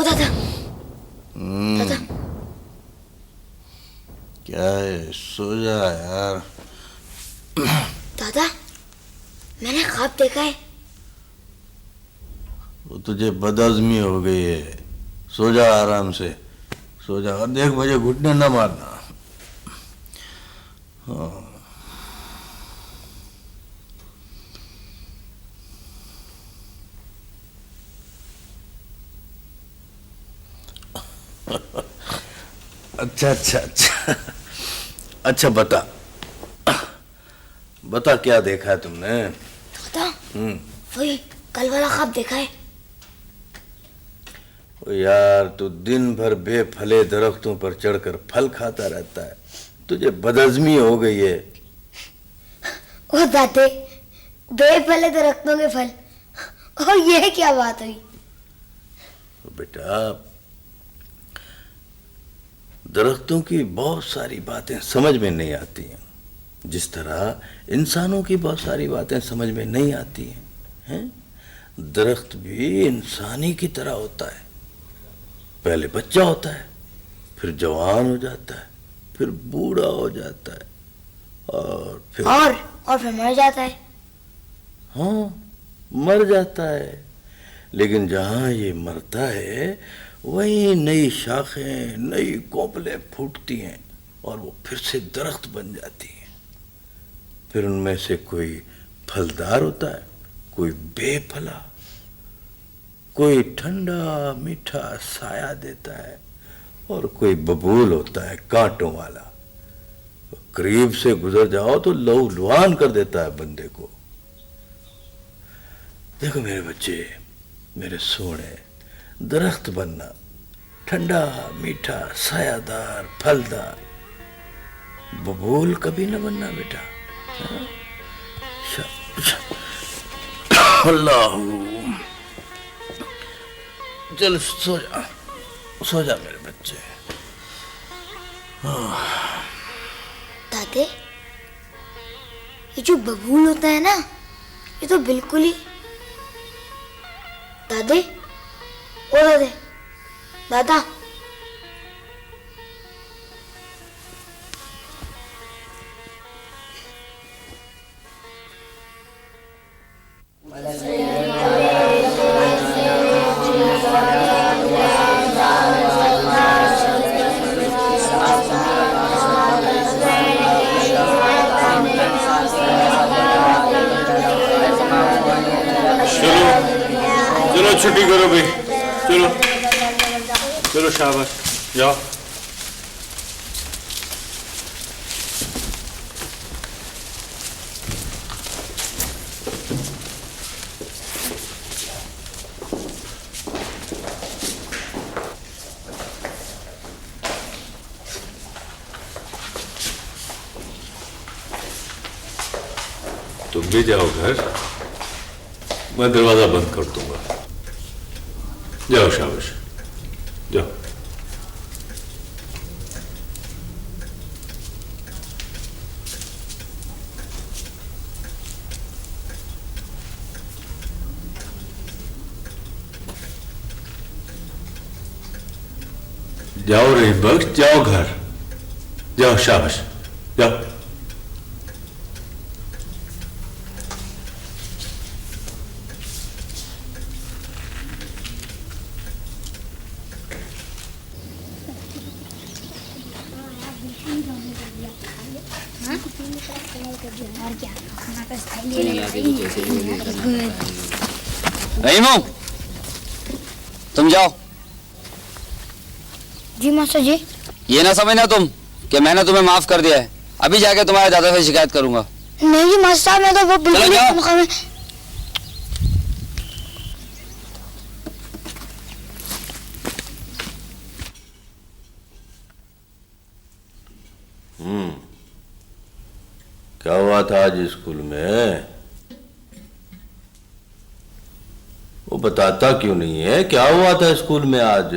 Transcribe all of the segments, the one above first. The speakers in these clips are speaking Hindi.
दादा। दादा क्या है, सो जा यार। दादा मैंने ख्वाब देखा है। वो तुझे बदहज़मी हो गई है, सो जा आराम से, सो जा। और देख मुझे घुटने न मारना। हाँ। अच्छा अच्छा अच्छा अच्छा, बता बता क्या देखा है तुमने? दादा वही कल वाला ख्वाब देखा है। ओ यार, तू दिन भर बेफले दरख्तों पर चढ़कर फल खाता रहता है, तुझे बदहज़मी हो गई है। ओ दादे, बेफले दरख्तों के फल, और ये क्या बात हुई? बेटा, दरख्तों की बहुत सारी बातें समझ में नहीं आती हैं, जिस तरह इंसानों की बहुत सारी बातें समझ में नहीं आती हैं। दरख्त भी इंसानी की तरह होता है। पहले बच्चा होता है, फिर जवान हो जाता है, फिर बूढ़ा हो जाता है, और फिर मर जाता है। हाँ, मर जाता है। लेकिन जहाँ ये मरता है वहीं नई शाखें, नई कोपलें फूटती हैं और वो फिर से दरख्त बन जाती हैं। फिर उनमें से कोई फलदार होता है, कोई बेफला, कोई ठंडा मीठा साया देता है, और कोई बबूल होता है कांटों वाला। करीब से गुजर जाओ तो लहूलुहान कर देता है बंदे को। देखो मेरे बच्चे, मेरे सोने, दरख्त बनना, ठंडा मीठा सायादार फलदार, बबूल कभी न बनना बेटा। अल्लाह, चल सो जा, सो जा मेरे बच्चे। दादे, ये जो बबूल होता है ना, ये तो बिल्कुल ही दादे, ओ दादे, दादा, चलो छुट्टी करो भाई, चलो चलो, शाबाश, जाओ। तुम भी जाओ घर, मैं दरवाजा बंद कर दूंगा। जाओ, शाबाश, जाओ। जाओ रे बख्श, जाओ घर, जाओ, शाबाश, जाओ। रहीमो, तुम जाओ। जी मास्टर जी। ये ना समझना तुम कि मैंने तुम्हें माफ कर दिया है। अभी जाके तुम्हारे दादा से शिकायत करूंगा। नहीं जी मास्टर साहब, मैं तो वो बिल्कुल क्या हुआ था आज स्कूल में? वो बताता क्यों नहीं है? क्या हुआ था स्कूल में आज?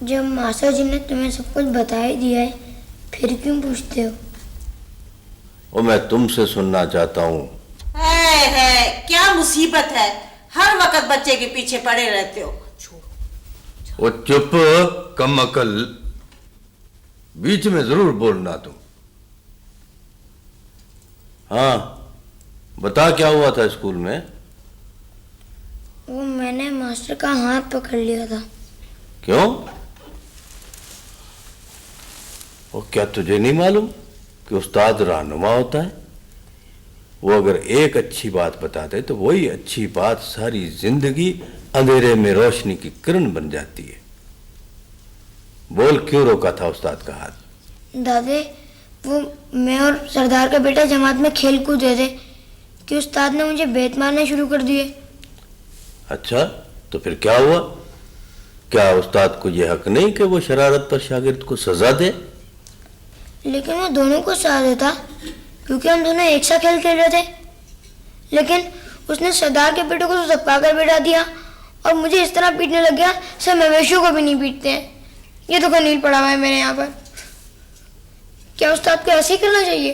जब मास्टर जी ने तुम्हें सब कुछ बता ही दिया है, फिर क्यों पूछते हो? वो मैं तुमसे सुनना चाहता हूँ। है क्या मुसीबत है, हर वक्त बच्चे के पीछे पड़े रहते हो। वो चुप, कम अकल, बीच में जरूर बोलना तुम। हाँ, बता क्या हुआ था स्कूल में? वो मैंने मास्टर का हाथ पकड़ लिया था। क्यों? और क्या तुझे नहीं मालूम कि उस्ताद रहनुमा होता है? वो अगर एक अच्छी बात बताते तो वही अच्छी बात सारी जिंदगी अंधेरे में रोशनी की किरण बन जाती है। बोल, क्यों रोका था उस्ताद का हाथ? दादे, वो मैं और सरदार का बेटा जमात में खेल कूद रहे थे कि उस्ताद ने मुझे बेत मारने शुरू कर दिए। अच्छा, तो फिर क्या हुआ? क्या उस्ताद को यह हक नहीं कि वो शरारत पर शागिर्द को सजा दे? लेकिन वो दोनों को सजा देता क्योंकि हम दोनों एक सा खेल खेल रहे थे। लेकिन उसने सरदार के बेटे को तो धक्का कर बैठा दिया और मुझे इस तरह पीटने लग गया, सब मवेशियों को भी नहीं पीटते हैं। ये तो कनील पड़ा हुआ है मेरे यहाँ पर। क्या उस्ताद को ऐसे ही करना चाहिए?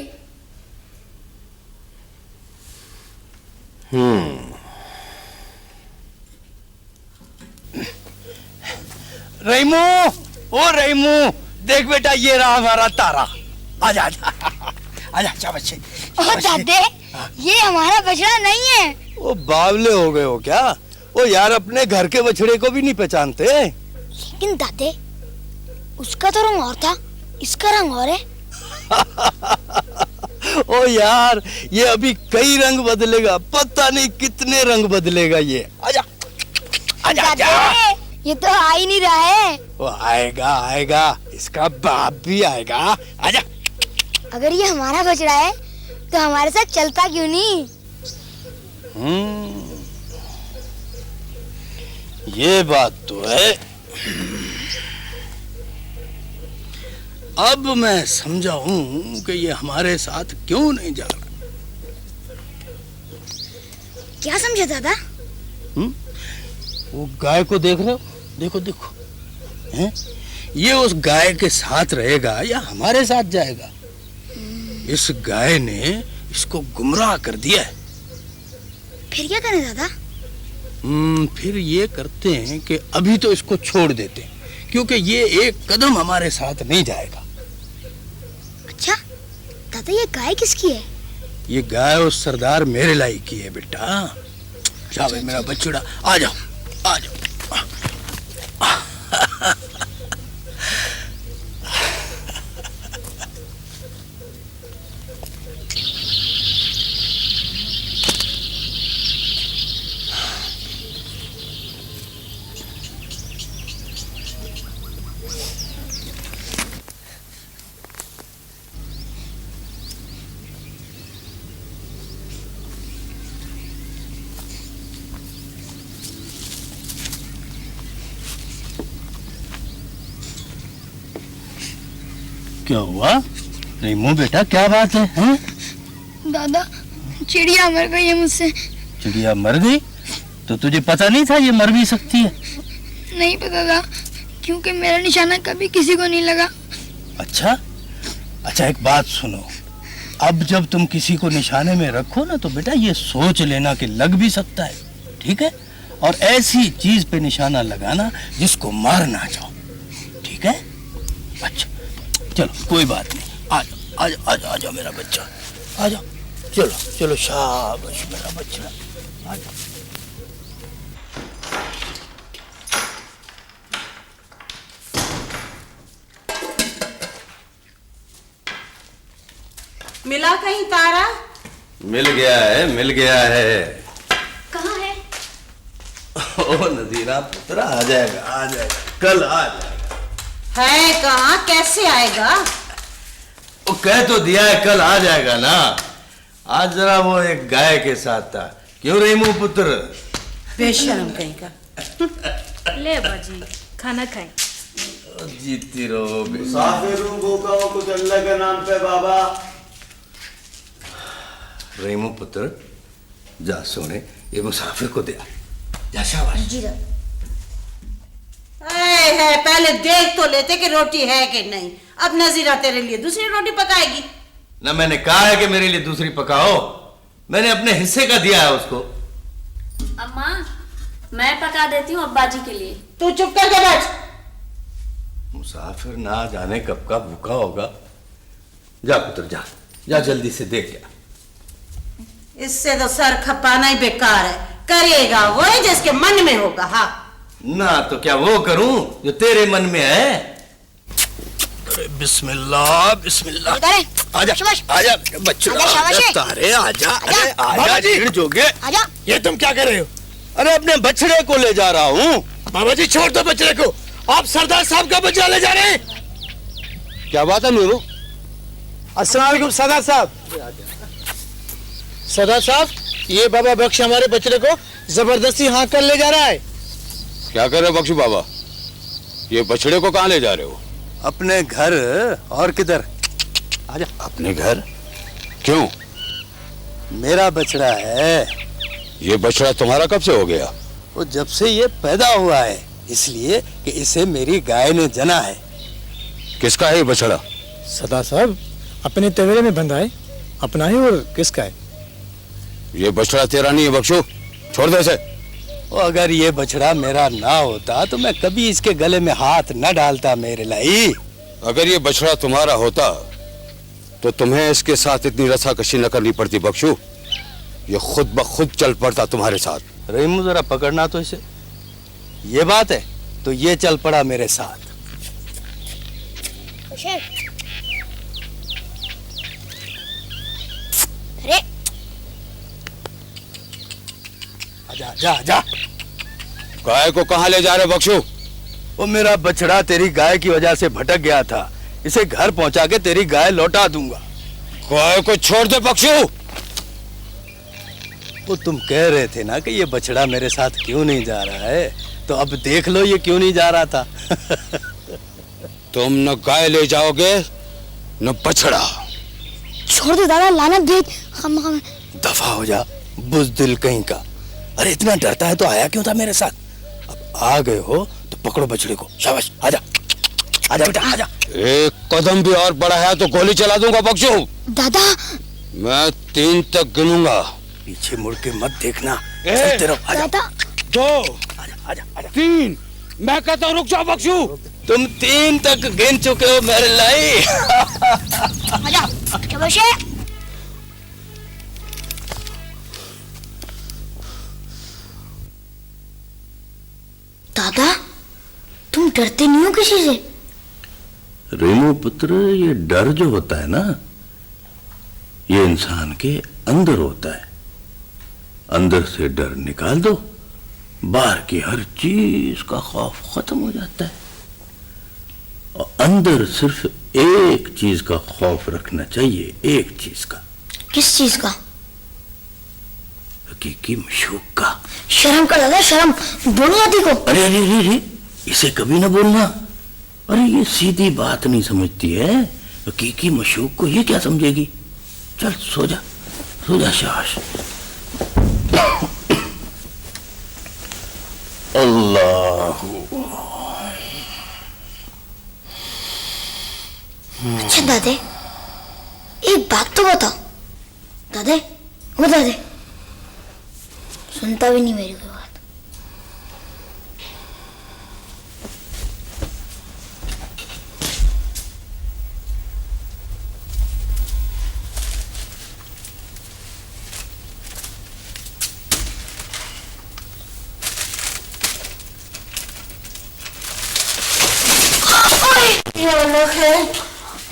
रहीमू, ओ रहीमू, देख बेटा ये रहा हमारा तारा। आजा आजा आजा, शाबाश। ओ दादे, ये हमारा बछड़ा नहीं है। ओ बावले हो गए हो क्या? ओ यार, अपने घर के बछड़े को भी नहीं पहचानते? लेकिन दादे, उसका तो रंग और था, इसका रंग और है। ओ यार, ये अभी कई रंग बदलेगा, पता नहीं कितने रंग बदलेगा ये। आजा आजा आजा। ये तो आ ही नहीं रहा है। वो आएगा आएगा, इसका बाप भी आएगा। आजा। अगर ये हमारा बछड़ा है तो हमारे साथ चलता क्यों नहीं? ये बात तो है। अब मैं समझा हूं कि ये हमारे साथ क्यों नहीं जा रहा। क्या समझा दादा? वो गाय को देख रहे हो? देखो देखो, हैं? ये उस गाय के साथ रहेगा या हमारे साथ जाएगा? इस गाय ने इसको गुमराह कर दिया है। फिर क्या करें दादा? फिर ये करते हैं कि अभी तो इसको छोड़ देते हैं, क्योंकि ये एक कदम हमारे साथ नहीं जाएगा। अच्छा दादा, ये गाय किसकी है? ये गाय उस सरदार मेरे लाई की है बेटा। जा भाई मेरा बछड़ा, आ जाओ आ जाओ। क्या हुआ रेमो बेटा, क्या बात है, हैं? दादा, चिड़िया मर गई है मुझसे। चिड़िया मर गई? तो तुझे पता नहीं था ये मर भी सकती है? नहीं पता था, क्योंकि मेरा निशाना कभी किसी को नहीं लगा। अच्छा अच्छा, एक बात सुनो, अब जब तुम किसी को निशाने में रखो ना तो बेटा ये सोच लेना कि लग भी सकता है, ठीक है? और ऐसी चीज पे निशाना लगाना जिसको मार ना जाओ, ठीक है? अच्छा चलो कोई बात नहीं, आ जाओ आ जाओ आ जाओ आ जाओ मेरा बच्चा, आ जाओ, चलो चलो, शाबाश मेरा बच्चा, आ जाओ। मिला कहीं तारा? मिल गया है, मिल गया है। कहाँ है? ओ नजीरा पुत्र, आ जाएगा आ जाएगा, कल आ जाएगा। है कहाँ, कैसे आएगा? वो कह तो दिया है कल आ जाएगा ना। आज जरा वो एक गाय के साथ था, क्यों रेमू पुत्र? बेशर्म कहीं का। ले बाजी, खाना खाएं। जीती रहो मुसाफिर हूँ, भूखा हूँ, कुछ अल्लाह के नाम पे बाबा। रेमू पुत्र, जा सोने, ये मुसाफिर को दे, जा, शाबाश। जी दादा। है पहले देख तो लेते कि रोटी है कि नहीं। अब नजीरा तेरे लिए दूसरी रोटी पकाएगी। ना मैंने कहा है कि मेरे लिए दूसरी पकाओ, मैंने अपने हिस्से का दिया है उसको। अम्मा, मैं पका देती हूँ अब्बा जी के लिए। तू चुप करके बैठ। मुसाफिर ना जाने कब का भूखा होगा। जा पुत्र जा, जा जल्दी से देख जा। इससे तो सर खपाना ही बेकार है। करेगा वो जिसके मन में होगा। हाँ ना तो क्या वो करूं जो तेरे मन में है। अरे बिस्मिल्लाह बिस्मिल्लाह। आजा आजा बच्चों, तारे आजा। अरे आजा जी जोगे। ये तुम क्या कर रहे हो? अरे अपने बछड़े को ले जा रहा हूँ। बाबा जी छोड़ दो बछड़े को, आप सरदार साहब का बछड़ा ले जा रहे हैं। क्या बात है नूरू? अस्सलाम वालेकुम सरदार साहब। सरदार साहब, ये बाबा बख्श हमारे बछड़े को जबरदस्ती हाँक कर ले जा रहा है। क्या कर रहे हो बख्शू बाबा? ये बछड़े को कहाँ ले जा रहे हो? अपने घर। और किधर? आजा। अपने घर? क्यों? मेरा बछड़ा है। ये बछड़ा तुम्हारा कब से हो गया? वो जब से ये पैदा हुआ है, इसलिए कि इसे मेरी गाय ने जना है। किसका है ये बछड़ा? सरदार साहब, अपने तवेरे में बंधा है, अपना ही और किसका है? ये बछड़ा तेरा नहीं है बख्शू, छोड़ दे इसे। वो अगर ये बछड़ा मेरा ना होता तो मैं कभी इसके गले में हाथ न डालता मेरे लाई। अगर ये बछड़ा तुम्हारा होता तो तुम्हें इसके साथ इतनी रस्साकशी न करनी पड़ती बख्शू। ये खुद ब खुद चल पड़ता तुम्हारे साथ। रहीमू जरा पकड़ना तो इसे। ये बात है तो ये चल पड़ा मेरे साथ। अरे आजा जा जा। गाय को कहाँ ले जा रहे बख्शू? वो मेरा बछड़ा तेरी गाय की वजह से भटक गया था, इसे घर पहुंचा के तेरी गाय लौटा दूंगा। गाय को छोड़ दे बख्शू। वो तुम कह रहे थे ना कि ये बछड़ा मेरे साथ क्यों नहीं जा रहा है, तो अब देख लो ये क्यों नहीं जा रहा था। तुम न गाय ले जाओगे न बछड़ा। छोड़ दो दादा, लानत भेज। हम दफा हो जा बुज़दिल कहीं का। अरे इतना डरता है तो आया क्यों था मेरे साथ? अब आ गए हो तो पकड़ो बछड़े को। शाबाश, आजा आजा बेटा आजा। एक कदम भी और बढ़ा है तो गोली चला दूंगा बख्शू। दादा मैं 3 तक गिनूंगा। पीछे मुड़ के मत देखना, चलते रहो। आजा। दादा 2 आजा आजा आजा। 3 मैं कहता हूँ रुक जाओ बख्शू। तुम 3 तक गिन चुके हो मेरे लाई। आजा शाबाश। दादा तुम डरते नहीं हो किसी से? रेमू पुत्र, ये डर जो होता है ना, ये इंसान के अंदर होता है। अंदर से डर निकाल दो, बाहर की हर चीज का खौफ खत्म हो जाता है। और अंदर सिर्फ एक चीज का खौफ रखना चाहिए, एक चीज का। किस चीज का? हकीकी मशूक का। शर्म कर दादा, शर्म। बोलो आदि को। अरे अरे अरे अरे, इसे कभी ना बोलना। अरे ये सीधी बात नहीं समझती है। हकीकी मशूक को ये क्या समझेगी? चल सो जा, सो जा शाबाश। अल्लाह। अच्छा दादे, एक बात तो बताओ। दादे वो दादे सुनता भी नहीं मेरी कोई बात।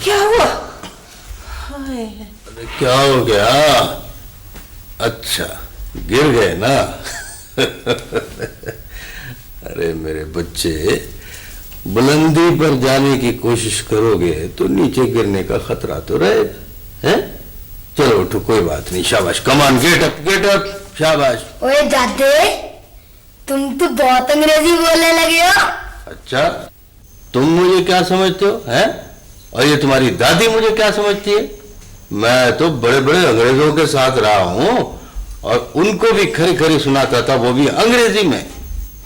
क्या हुआ? अरे क्या हो गया? अच्छा गिर गए ना। अरे मेरे बच्चे, बुलंदी पर जाने की कोशिश करोगे तो नीचे गिरने का खतरा तो रहेगा। हैं? चलो उठो, कोई बात नहीं। शाबाश, कमान, गेट अप, शाबाश। ओए दादे, तुम तो बहुत अंग्रेजी बोलने लगे हो। अच्छा, तुम मुझे क्या समझते हो? हैं? और ये तुम्हारी दादी मुझे क्या समझती है? मैं तो बड़े बड़े अंग्रेजों के साथ रहा हूं और उनको भी खरी खरी सुनाता था, वो भी अंग्रेजी में।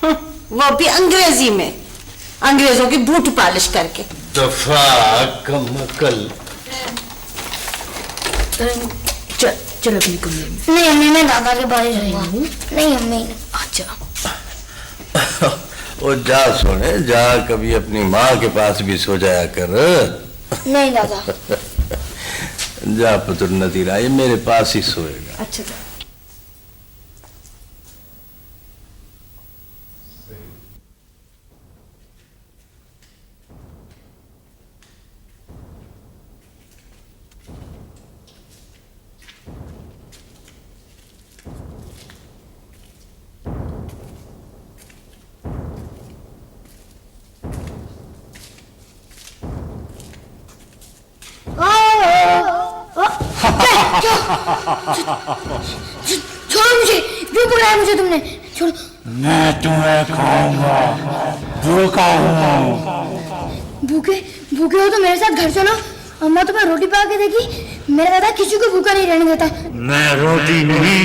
वो भी अंग्रेजी में, अंग्रेजों की बूट पालिश करके। दफा कमकल। चलो अपनी कमरे में। नहीं अम्मी, मैं दादा के पास ही रहूंगा। नहीं अम्मी। अच्छा वो जा सोने जा, कभी अपनी माँ के पास भी सो जाया कर। नहीं दादा। जा पुत्र नदीरा, ये मेरे पास ही सोएगा। अच्छा दादा। छोड़ो मुझे, क्यों पकड़ा मुझे तुमने? छोड़ो। मैं तुम्हें खाऊंगा, भूखा हूँ। भूखे भूखे हो तो मेरे साथ घर चलो। अम्मा तुम्हें रोटी पका के देगी। मेरा दादा किसी को भूखा नहीं रहने देता। मैं रोटी नहीं,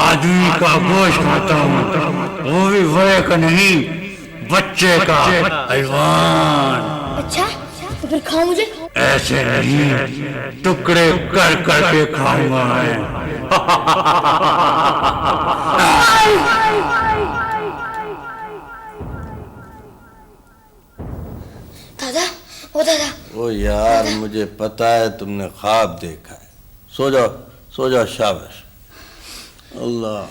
आदमी का गोश्त खाता हूँ, वो भी बड़े का नहीं, बच्चे का। हैवान। अच्छा तो फिर खाओ मुझे। ऐसे नहीं, टुकड़े कर करके खाऊंगा मैं। दादा, ओ दादा। ओ यार, मुझे पता है तुमने ख्वाब देखा है। सो जाओ, शाबाश। अल्लाह।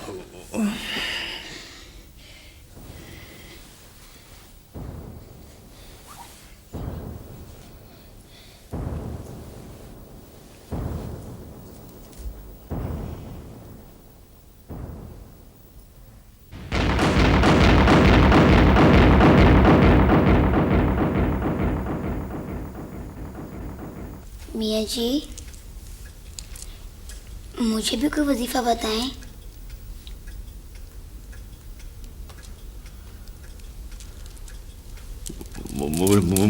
मियाँ जी, मुझे भी कोई वजीफा बताएं।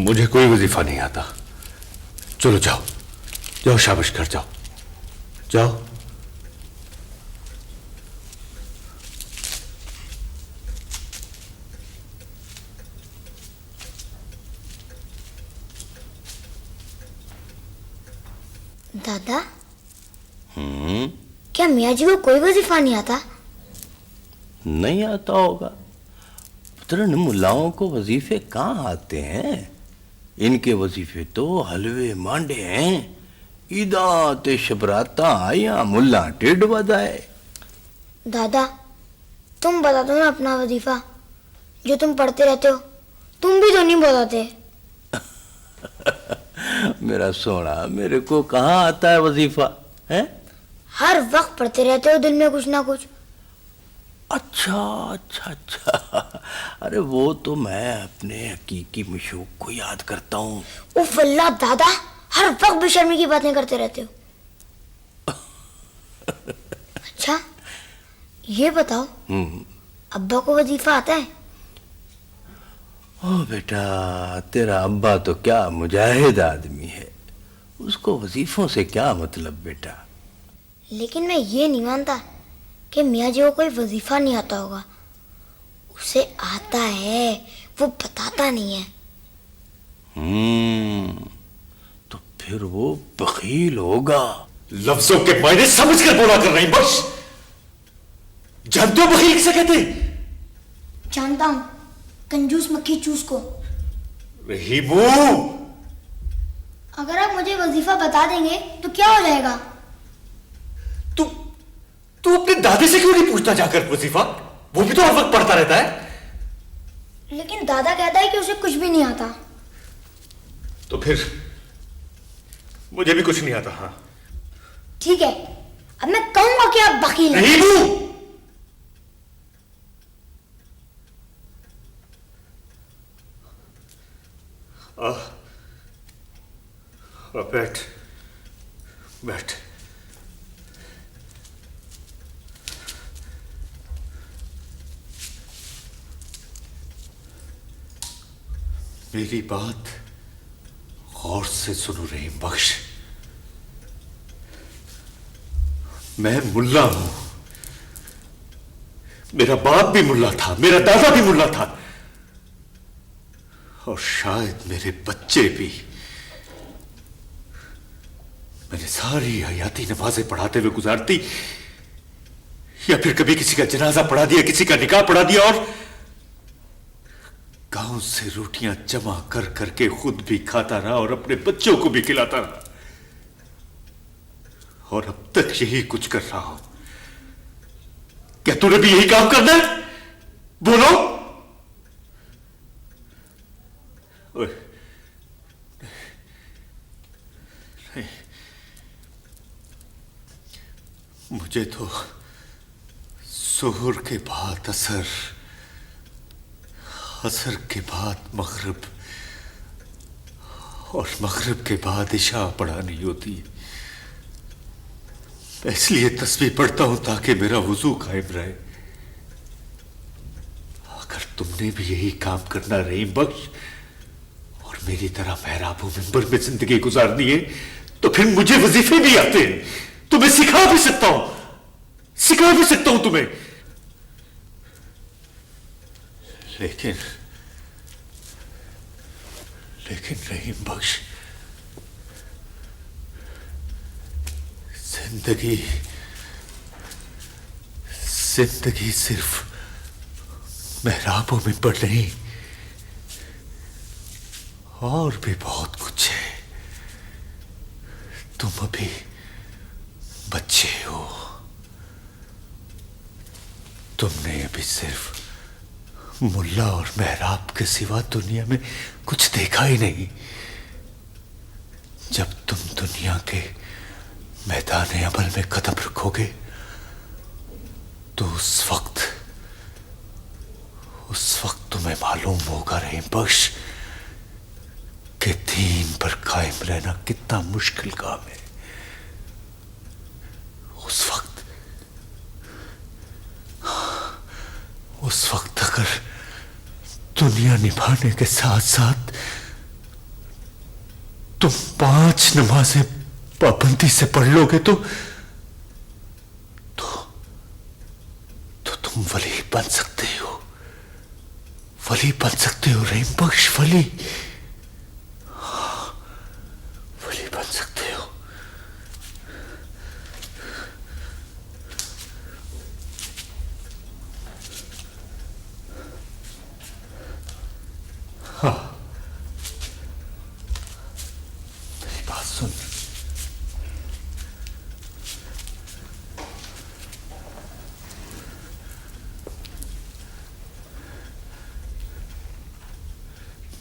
मुझे कोई वजीफा नहीं आता। चलो जाओ शाबाश कर जाओ। दादा, क्या मियाँ जी को कोई वजीफा नहीं आता? नहीं आता होगा पुत्र, मुल्लाओं को वजीफे कहाँ आते हैं? इनके वजीफे तो हलवे मांडे हैं। ईदा ते शबराता या मुल्ला टिड बजाए। दादा, तुम बता दो ना अपना वजीफा, जो तुम पढ़ते रहते हो। तुम भी तो नहीं बताते। मेरा सोना, मेरे को कहाँ आता है वजीफा है? हर वक्त पढ़ते रहते हो दिल में कुछ ना कुछ। अच्छा। अरे वो तो मैं अपने हकीकी मशूक को याद करता हूँ। उफ अल्लाह दादा, हर वक्त बेशर्मी की बातें करते रहते हो। अच्छा ये बताओ, अब्बा को वजीफा आता है? ओ बेटा, तेरा अब्बा तो क्या मुजाहिद आदमी है, उसको वजीफों से क्या मतलब बेटा। लेकिन मैं ये नहीं मानता कि मियाँ जी को कोई वजीफा नहीं आता होगा। उसे आता है, वो बताता नहीं है। तो फिर वो बखील होगा। लफ्जों के मायने समझ कर बोला कर रही बस। जानते हो बखील किसे कहते? जानता हूँ, कंजूस मक्खी चूस को। रहीमू, अगर आप मुझे वजीफा बता देंगे तो क्या हो जाएगा? तू अपने दादी से क्यों नहीं पूछता जाकर वजीफा? वो भी तो हर वक्त पढ़ता रहता है। लेकिन दादा कहता है कि उसे कुछ भी नहीं आता। तो फिर मुझे भी कुछ नहीं आता। हाँ ठीक है, अब मैं कहूंगा कि आप बखील हैं। रहीमू, बैठ। मेरी बात गौर से सुनो रहीम बख्श। मैं मुल्ला हूं, मेरा बाप भी मुल्ला था, मेरा दादा भी मुल्ला था, और शायद मेरे बच्चे भी। मैंने सारी हयाती नमाजें पढ़ाते हुए गुजारती, या फिर कभी किसी का जनाजा पढ़ा दिया, किसी का निकाह पढ़ा दिया, गांव से रोटियां जमा कर करके खुद भी खाता रहा और अपने बच्चों को भी खिलाता रहा, और अब तक यही कुछ कर रहा हूं। क्या तूने भी यही काम करना है? बोलो। ओए, नहीं, मुझे तो जोहर के बाद असर, असर के बाद मगरिब और मगरिब के बाद इशा पढ़ानी होती है। इसलिए तस्बीह पढ़ता हूं ताकि मेरा वुजू कायम रहे। अगर तुमने भी यही काम करना रहीम बख्श और मेरी तरह महराब मिंबर में जिंदगी गुजारनी है तो फिर मुझे वजीफे भी आते हैं, तुम्हें सिखा भी सकता हूं, सिखा भी सकता हूं तुम्हें। लेकिन रहीम बख्श, जिंदगी सिर्फ महराबों में पड़ नहीं, और भी बहुत कुछ है। तुम अभी बच्चे हो, तुमने अभी सिर्फ मुल्ला और महराब के सिवा दुनिया में कुछ देखा ही नहीं। जब तुम दुनिया के मैदान अमल में कदम रखोगे तो उस वक्त तुम्हें मालूम होगा रहीम बख्श कि दीन पर कायम रहना कितना मुश्किल काम है। उस वक्त अगर दुनिया निभाने के साथ साथ तुम 5 नमाजें पाबंदी से पढ़ लोगे तो तुम वली बन सकते हो, वली बन सकते हो रहीम बख्श, वली बन सकते हो। हाँ, मेरी बात सुन।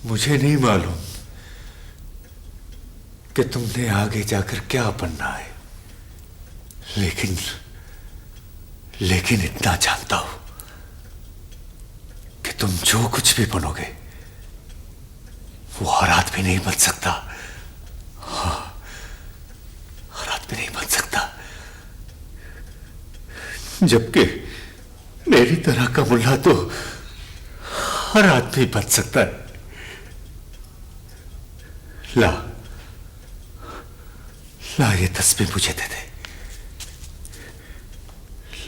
मुझे नहीं मालूम कि तुमने आगे जाकर क्या बनना है, लेकिन इतना जानता हूं कि तुम जो कुछ भी बनोगे वो हर आदमी नहीं बन सकता। हाँ, हर आदमी नहीं बन सकता। जबकि मेरी तरह का मुल्ला तो हर आदमी बन सकता है। ला ये तस्बीह मुझे दे दे।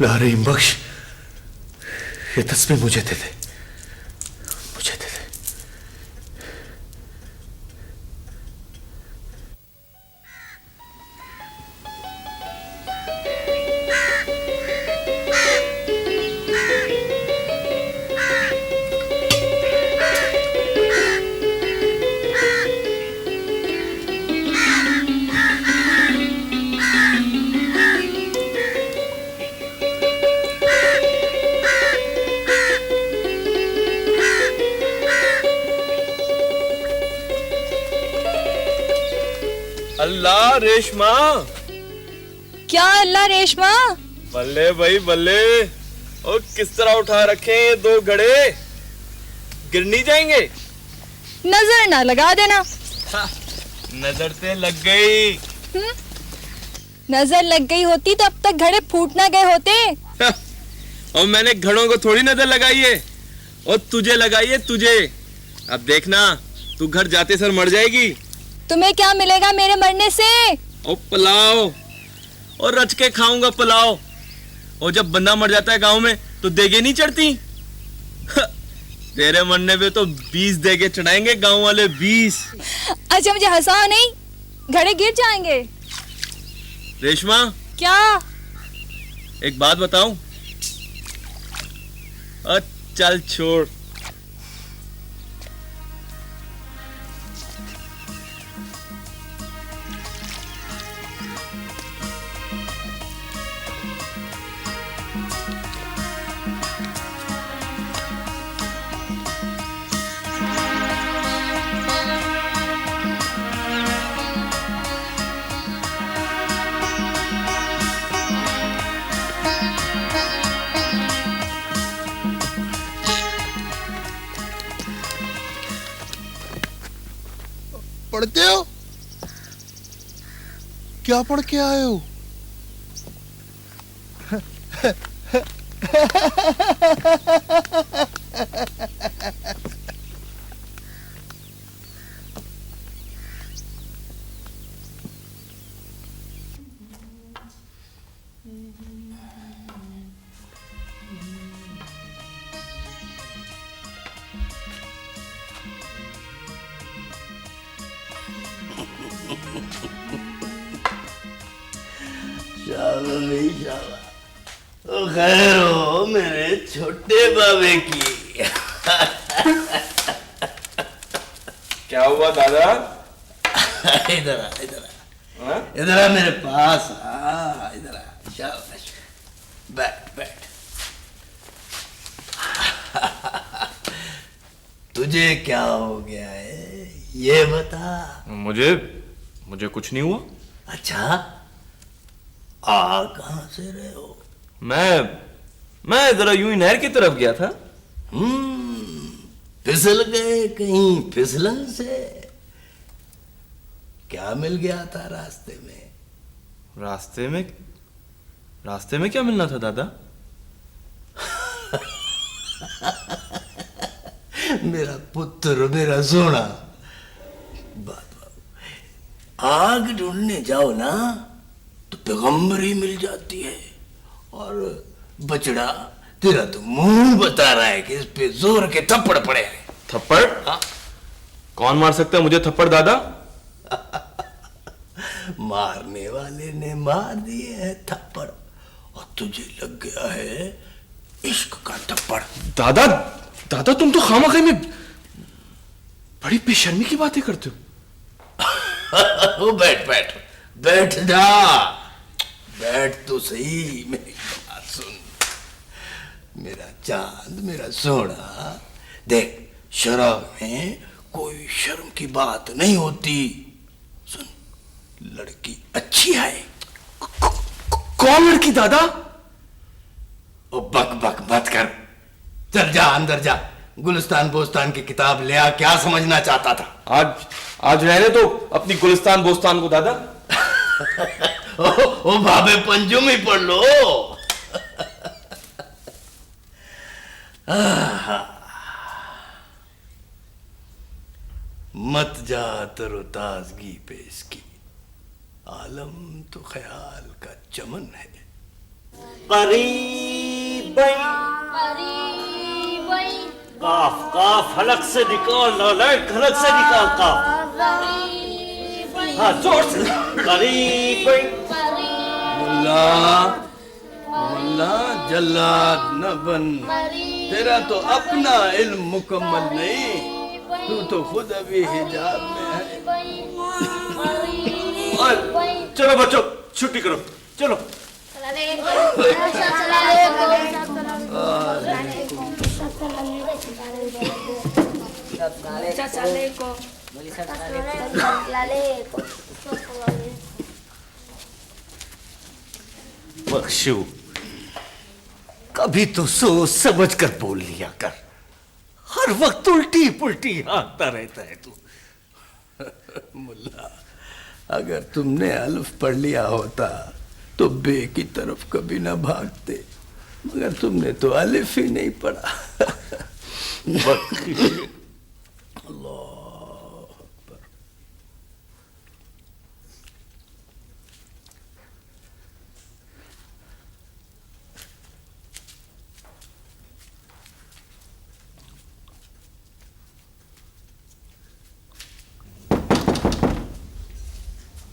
ला रहीम बख्श, ये तस्बीह मुझे दे दे, मुझे दे दे। अल्लाह रेशमा। क्या अल्लाह रेशमा? बल्ले भाई बल्ले, और किस तरह उठा रखे हैं ये 2 घड़े, गिर नहीं जाएंगे? नजर ना लगा देना। नजर से लग गई। नजर लग गई होती तो अब तक घड़े फूट ना गए होते। और मैंने घड़ों को थोड़ी नजर लगाई है, और तुझे लगाई है, तुझे। अब देखना तू घर जाते सर मर जाएगी। तुम्हें क्या मिलेगा मेरे मरने से? और पुलाव, और रच के खाऊंगा पुलाव। और जब बंदा मर जाता है गांव में तो देगे नहीं चढ़ती। तेरे मरने पे तो 20 देगे चढ़ाएंगे गांव वाले, 20। अच्छा मुझे हंसाओ नहीं, घड़े गिर जाएंगे। रेशमा। क्या? एक बात बताऊं? चल छोड़, पढ़ते हो? क्या पढ़ के आए हो? तो खैर हो मेरे छोटे बाबे की। क्या हुआ दादा? इधर आ, इधर आ मेरे पास आ, इधर आ, शाबाश, बैठ बैठ। तुझे क्या हो गया है ये बता। मुझे कुछ नहीं हुआ। अच्छा, आ कहां से रहे हो? मैं जरा यूं ही नहर की तरफ गया था। फिसल गए कहीं फिसलन से? क्या मिल गया था रास्ते में? रास्ते में क्या मिलना था दादा? मेरा पुत्र, मेरा सोना। आग ढूंढने जाओ ना तो पैगंबरी मिल जाती है। और बचड़ा, तेरा तो मुंह बता रहा है कि इस पे जोर के थप्पड़ पड़े हैं। थप्पड़? हाँ? कौन मार सकता है मुझे थप्पड़ दादा? मारने वाले ने मार दिए हैं थप्पड़ और तुझे लग गया है इश्क का थप्पड़। दादा तुम तो खामखा में बड़ी बेशर्मी की बातें करते हो। बैठ बैठ बैठ जा, बैठ तो सही, मेरी बात सुन मेरा चांद, मेरा सोना। देख, शराब में कोई शर्म की बात नहीं होती। सुन, लड़की अच्छी है। कौन लड़की दादा? ओ बक बक मत कर, चल जा अंदर जा, गुलिस्तान बोस्तान की किताब ले आ। क्या समझना चाहता था? आज रहने तो अपनी गुलिस्तान बोस्तान को दादा। ओ भाभे पंजुम ही पढ़ लो। मत जा तरोताजगी पे इसकी, आलम तो ख्याल का चमन है। काफ काफ हलक से निकाल, नालायक हलक से निकाल काफ। हाँ जोर से। मुल्ला जल्लाद न बन, तेरा तो अपना इल्म मुकम्मल नहीं, तू तो खुद अभी हिजाब में है। चलो बच्चों छुट्टी करो, चलो। बख्शू, कभी तो सोच समझ कर बोल लिया कर, हर वक्त उल्टी पुल्टी हाँकता रहता है तू। मुल्ला, अगर तुमने अल्फ पढ़ लिया होता तो बे की तरफ कभी ना भागते, मगर तुमने तो अलिफ ही नहीं पढ़ा। अल्लाह अकबर।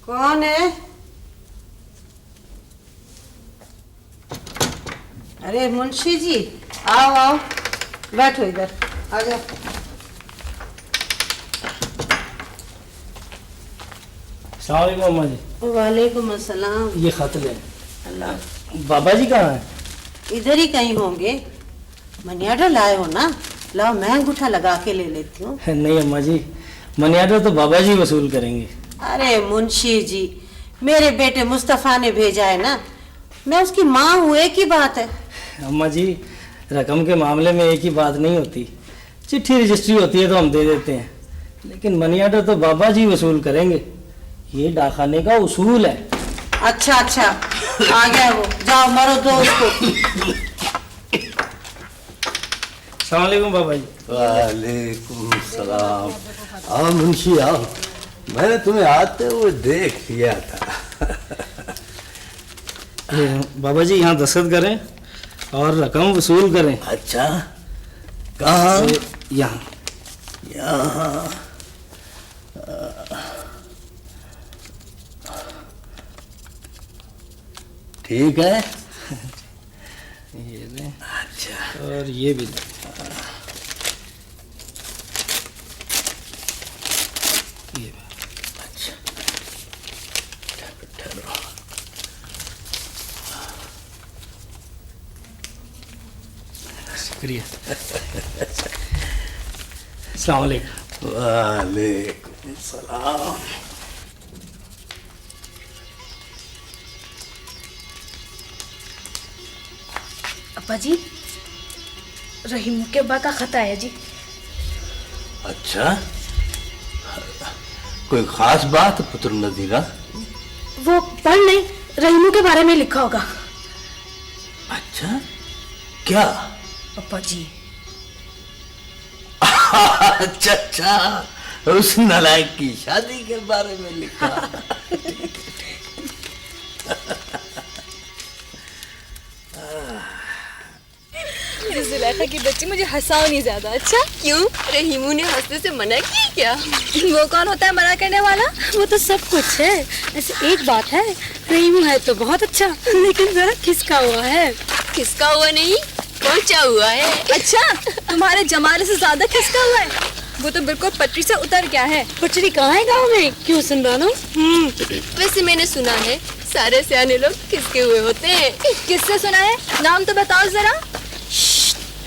कौन है? अरे मुंशी जी, आओ आओ, बैठो इधर, आ जाओ। अस्सलाम वालेकुम अम्मा जी। वालेकुम अस्सलाम। ये खत ले। अल्लाह, बाबा जी कहाँ हैं? इधर ही कहीं होंगे। मनियाडा लाए हो ना? लाओ, मैं अंगूठा लगा के ले लेती हूँ। नहीं अम्मा जी, मनियाडा तो बाबा जी वसूल करेंगे। अरे मुंशी जी, मेरे बेटे मुस्तफ़ा ने भेजा है ना, मैं उसकी माँ हूँ, एक ही बात है। अम्मा जी, रकम के मामले में एक ही बात नहीं होती, चिट्ठी रजिस्ट्री होती है तो हम दे देते हैं, लेकिन मनी ऑर्डर तो बाबा जी वसूल करेंगे, ये डाकखाने का उसूल है। अच्छा अच्छा, आ गया वो, जाओ मरो दो उसको। अस्सलाम वालेकुम बाबा जी। वालेकुम सलाम। आओ मुंशी आओ, मैंने तुम्हें आते हुए देख लिया था। बाबा जी यहाँ दस्तखत करें और रकम वसूल करें। अच्छा, कहाँ? यहाँ। यहाँ ठीक है। ये ले। अच्छा, और ये भी ले। ये भी। अच्छा, ठहरो। शुक्रिया। अस्सलाम वालेकुम। वालेकुम सलाम। अब्बा जी, रहीम के अब्बा का खत आया जी। अच्छा, कोई खास बात पुत्र नजीरा? वो पढ़ नहीं, रहीमू के बारे में लिखा होगा। अच्छा, क्या? अब्बा जी। अच्छा अच्छा, उस नालायक की शादी के बारे में लिखा। जुलेखा की बच्ची मुझे हंसाओ नहीं ज्यादा। अच्छा क्यों? रहीमू ने हंसने से मना किया क्या? वो कौन होता है मना करने वाला? वो तो सब कुछ है। ऐसे एक बात है, रहीमू है तो बहुत अच्छा, लेकिन जरा खिसका हुआ है। खिसका हुआ नहीं, पहुंचा हुआ है। अच्छा, तुम्हारे जमाने से ज्यादा खिसका हुआ है। वो तो बिल्कुल पटरी से उतर गया है। पटरी कहाँ है गाँव में? क्यों सुन लो? वैसे मैंने सुना है सारे सियाने लोग खिसके हुए होते हैं। किससे सुना है? नाम तो बताओ जरा।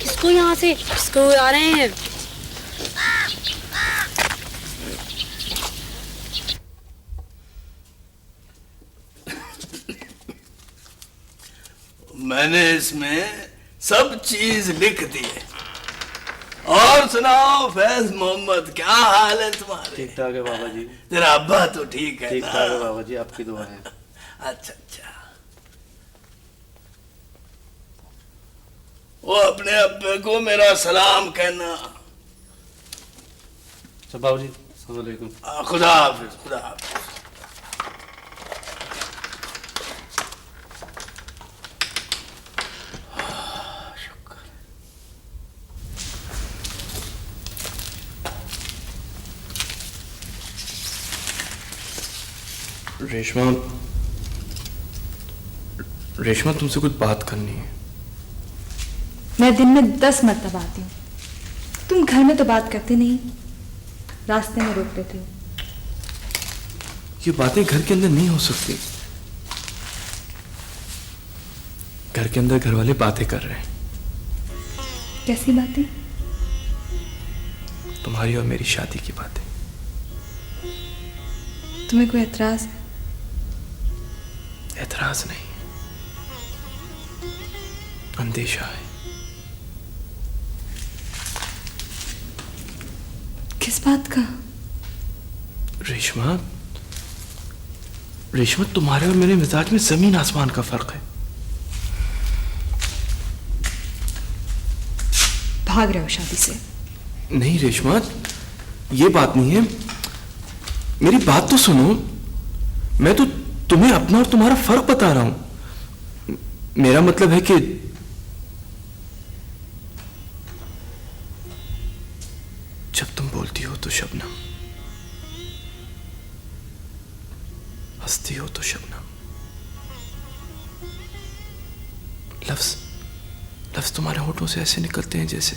किसको यहाँ से किसको आ रहे हैं? मैंने इसमें सब चीज लिख दी है। और सुनाओ फैज मोहम्मद, क्या हाल है तुम्हारे? ठीक ठाक है बाबा जी। तेरा अब्बा तो ठीक है? ठीक ठाक है बाबा जी, आपकी दुआ है। अच्छा अच्छा, वो अपने अब्बे को मेरा सलाम कहना। अच्छा बाबा जी, अस्सलाम वालेकुम। खुदा हाफिज, खुदा हाफिज। रेशमा, रेशमा तुमसे कुछ बात करनी है। मैं दिन में 10 मरतबा आती हूँ, तुम घर में तो बात करते नहीं, रास्ते में रोक देते हो। ये बातें घर के अंदर नहीं हो सकती। घर के अंदर घर वाले बातें कर रहे हैं। कैसी बातें? तुम्हारी और मेरी शादी की बातें। तुम्हें कोई एतराज है? एतराज नहीं, अंदेशा है। किस बात का? रेशमा, रेशमा तुम्हारे और मेरे मिजाज में जमीन आसमान का फर्क है। भाग रहे हो शादी से? नहीं रेशमा, ये बात नहीं है, मेरी बात तो सुनो। मैं तो तुम्हें अपना और तुम्हारा फर्क बता रहा हूं। मेरा मतलब है कि जब तुम बोलती हो तो शबनम, हंसती हो तो शबनम, लफ्ज लफ्ज तुम्हारे होठों से ऐसे निकलते हैं जैसे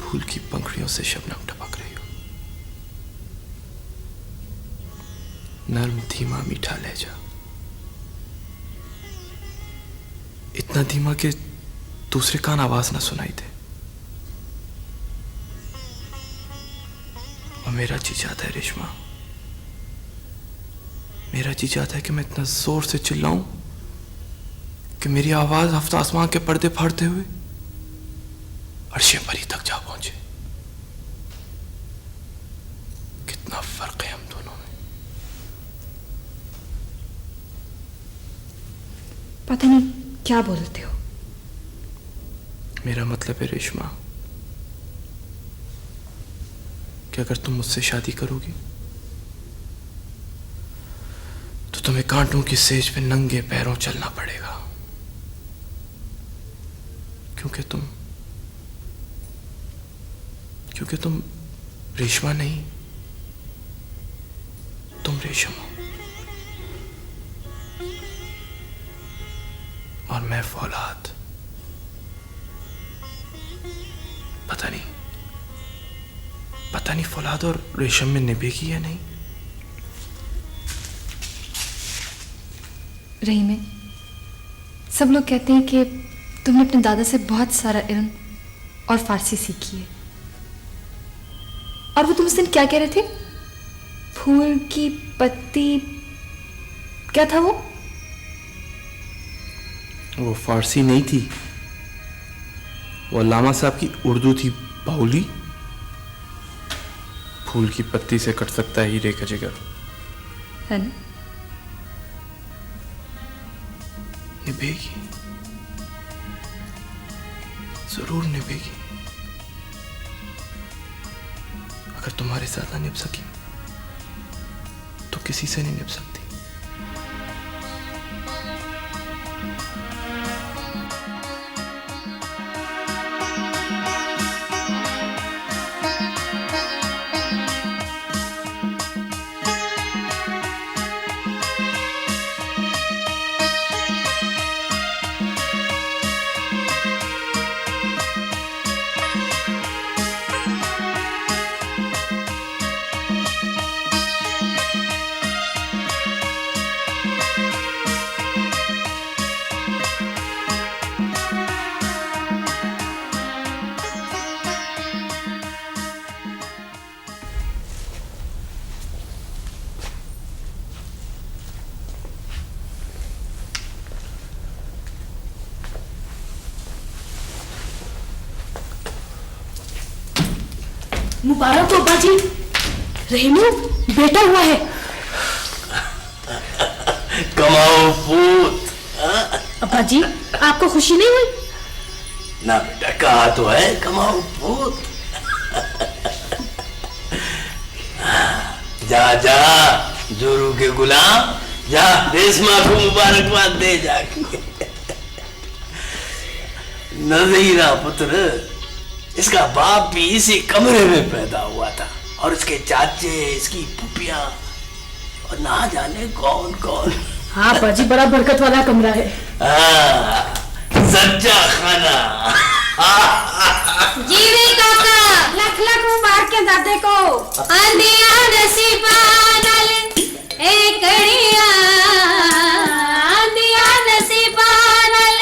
फूल की पंखुड़ियों से शबनम टपक रही हो। नर्म धीमा मीठा लहजा, इतना धीमा कि दूसरे कान आवाज ना सुनाई दे। और मेरा जी चाहता है रेशमा, मेरा जी चाहता है कि मैं इतना जोर से चिल्लाऊं कि मेरी आवाज हफ्ता आसमान के पर्दे फाड़ते हुए अर्शे परी तक जा पहुंचे। पता नहीं क्या बोलते हो। मेरा मतलब है रेशमा कि अगर तुम मुझसे शादी करोगी तो तुम्हें कांटों की सेज पे नंगे पैरों चलना पड़ेगा, क्योंकि तुम रेशमा नहीं, तुम रेशम हो और मैं फौलाद। पता नहीं फौलाद और रेशम में निभेगी या नहीं। रहीम, सब लोग कहते हैं कि तुमने अपने दादा से बहुत सारा इल्म और फारसी सीखी है। और वो तुम उस दिन क्या कह रहे थे? फूल की पत्ती, क्या था वो? वो फारसी नहीं थी, वो अल्लामा साहब की उर्दू थी, बाउली। फूल की पत्ती से कट सकता है हीरे का जिगर, है ना? निभेगी, जरूर निभेगी। अगर तुम्हारे साथ ना निभ सकी तो किसी से नहीं निभ सकती। मुबारक हो बाजी, रहीमू बेटा हुआ है। कमाओ पूत। अब्बा जी, आपको खुशी नहीं हुई? ना बेटा, कहा तो है कमाओ पूत। जा जा जोरू के गुलाम, जा रेशमा को मुबारकबाद दे जाके। नजीरा पुत्र, इसका बाप भी इसी कमरे में पैदा हुआ था और इसके चाचे, इसकी पुपियां और ना जाने कौन कौन। हाँ बाजी, बड़ा बरकत वाला कमरा है। सच्चा खाना। जीवे काका, लख लख मुबारक के दादे को। आंधिया नसीबा नाल एकड़िया, आंधिया नसीबा नाल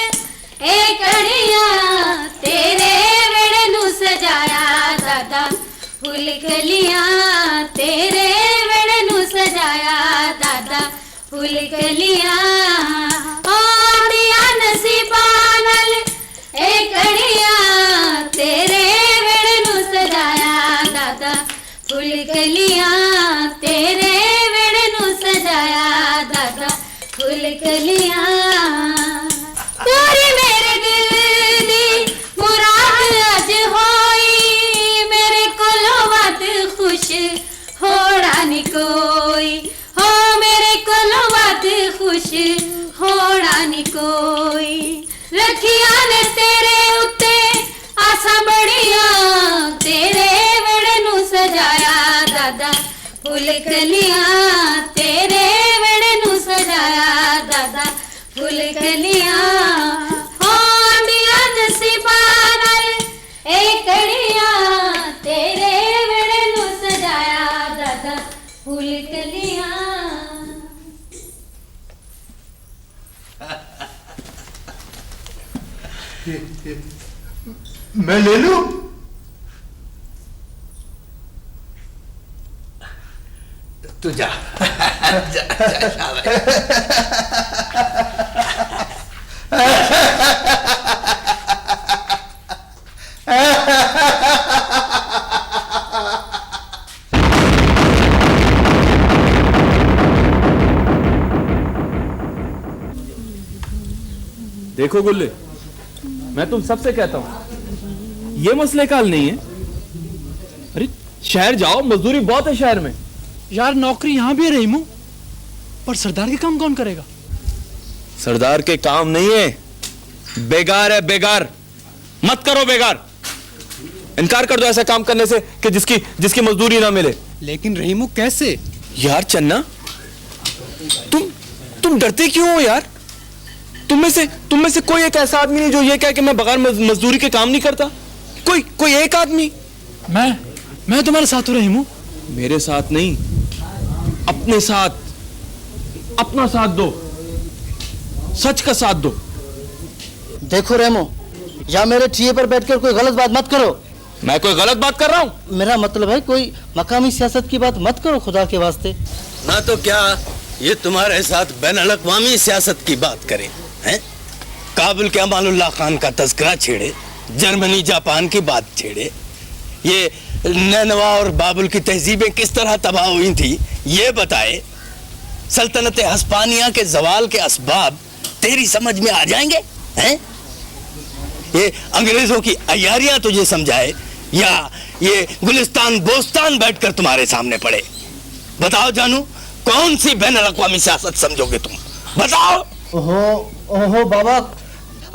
एकड़िया, तेरे वेड़े नु सजाया दादा फूल कलियां, तेरे वेड़े नु सजाया दादा फूल कलियां। आंधिया नसीबा नाल एकड़िया, तेरे वेड़े नु सजाया दादा फूल कलियां, तेरे वेड़े नु सजाया दादा फूल कलियां। तोरी मेरे दिल दी मुराद अज होई, मेरे कोलों वध खुश होड़ा नी कोई, हो मेरे कोलों वध खुश होड़ा नी कोई। रखिया ने तेरे उत्ते आसा बड़िया, तेरे वेड़े नु सजाया दादा फूल कलियां, तेरे वेड़े नु सजाया दादा फूल कलियां। हो अंधिया नसीबा नाल एकड़िया, तेरे वेड़े नु सजाया दादा फूल कलियां। मैं ले लूं? तू जा। जा, जा, शाबाश। देखो गुल्ले, मैं तुम सबसे कहता हूं, ये मसले का हल नहीं है। अरे शहर जाओ, मजदूरी बहुत है शहर में। यार नौकरी यहाँ भी है रहीमू, पर सरदार के काम कौन करेगा? सरदार के काम नहीं है, बेगार है, बेगार। मत करो बेगार, इनकार कर दो ऐसा काम करने से कि जिसकी मजदूरी ना मिले। लेकिन रहीमू कैसे? यार चन्ना, तुम डरते क्यों हो यार? तुम में से कोई एक ऐसा आदमी नहीं जो ये कहे कि मैं बगैर मजदूरी के काम नहीं करता? कोई एक आदमी? मैं तुम्हारे साथ हूं रहीमू। मेरे साथ नहीं, अपने साथ, अपना साथ दो, सच का साथ दो। देखो रेमो, या मेरे ठिये पर बैठकर कोई गलत बात मत करो। मैं कोई गलत बात कर रहा हूं? मेरा मतलब है कोई मकामी सियासत की बात मत करो खुदा के वास्ते। ना तो क्या ये तुम्हारे साथ बैन-अल-अक़वामी सियासत की बात करें, हैं? काबुल के अमानुल्लाह खान का तज़किरा छेड़े, जर्मनी जापान की बात छेड़े, ये नैनवा और बाबुल की तहजीबें किस तरह तबाह हुई थी ये बताए, सल्तनत हस्पानिया के जवाल के असबाब तेरी समझ में आ जाएंगे, हैं? ये अंग्रेजों की अय्यारियां तुझे समझाए, या ये गुलिस्तान बोस्तान बैठकर तुम्हारे सामने पड़े? बताओ जानू, कौन सी बैन-अल-अक़वामी सियासत समझोगे तुम? बताओ। ओहो बाबा,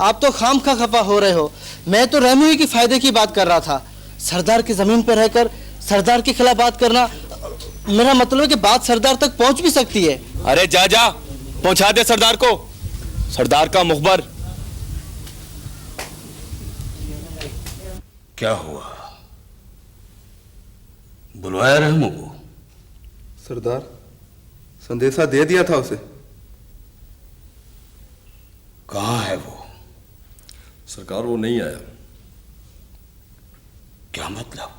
आप तो खाम खा खफा हो रहे हो। मैं तो रेमू ही के फायदे की बात कर रहा था। सरदार की जमीन पर रहकर सरदार के खिलाफ बात करना, मेरा मतलब है कि बात सरदार तक पहुंच भी सकती है। अरे जा पहुंचा दे सरदार को, सरदार का मुखबर। क्या हुआ? बुलवाया रहमू को? सरदार, संदेशा दे दिया था उसे। कहाँ है वो? सरकार वो नहीं आया। क्या मतलब?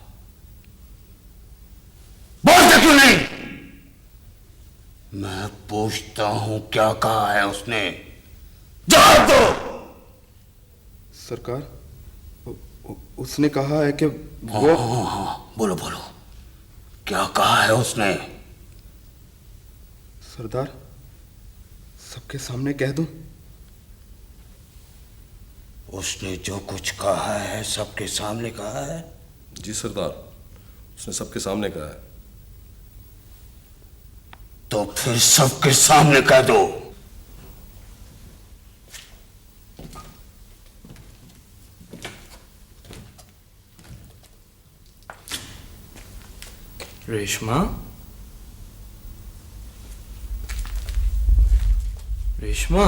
बोलते क्यों नहीं? मैं पूछता हूं क्या कहा है उसने, जवाब दो। सरकार, उसने कहा है कि वो... हाँ, बोलो क्या कहा है उसने? सरदार, सबके सामने कह दूं? उसने जो कुछ कहा है सबके सामने कहा है? जी सरदार, उसने सबके सामने कहा है। तो फिर सबके सामने कह दो। रेशमा, रेशमा,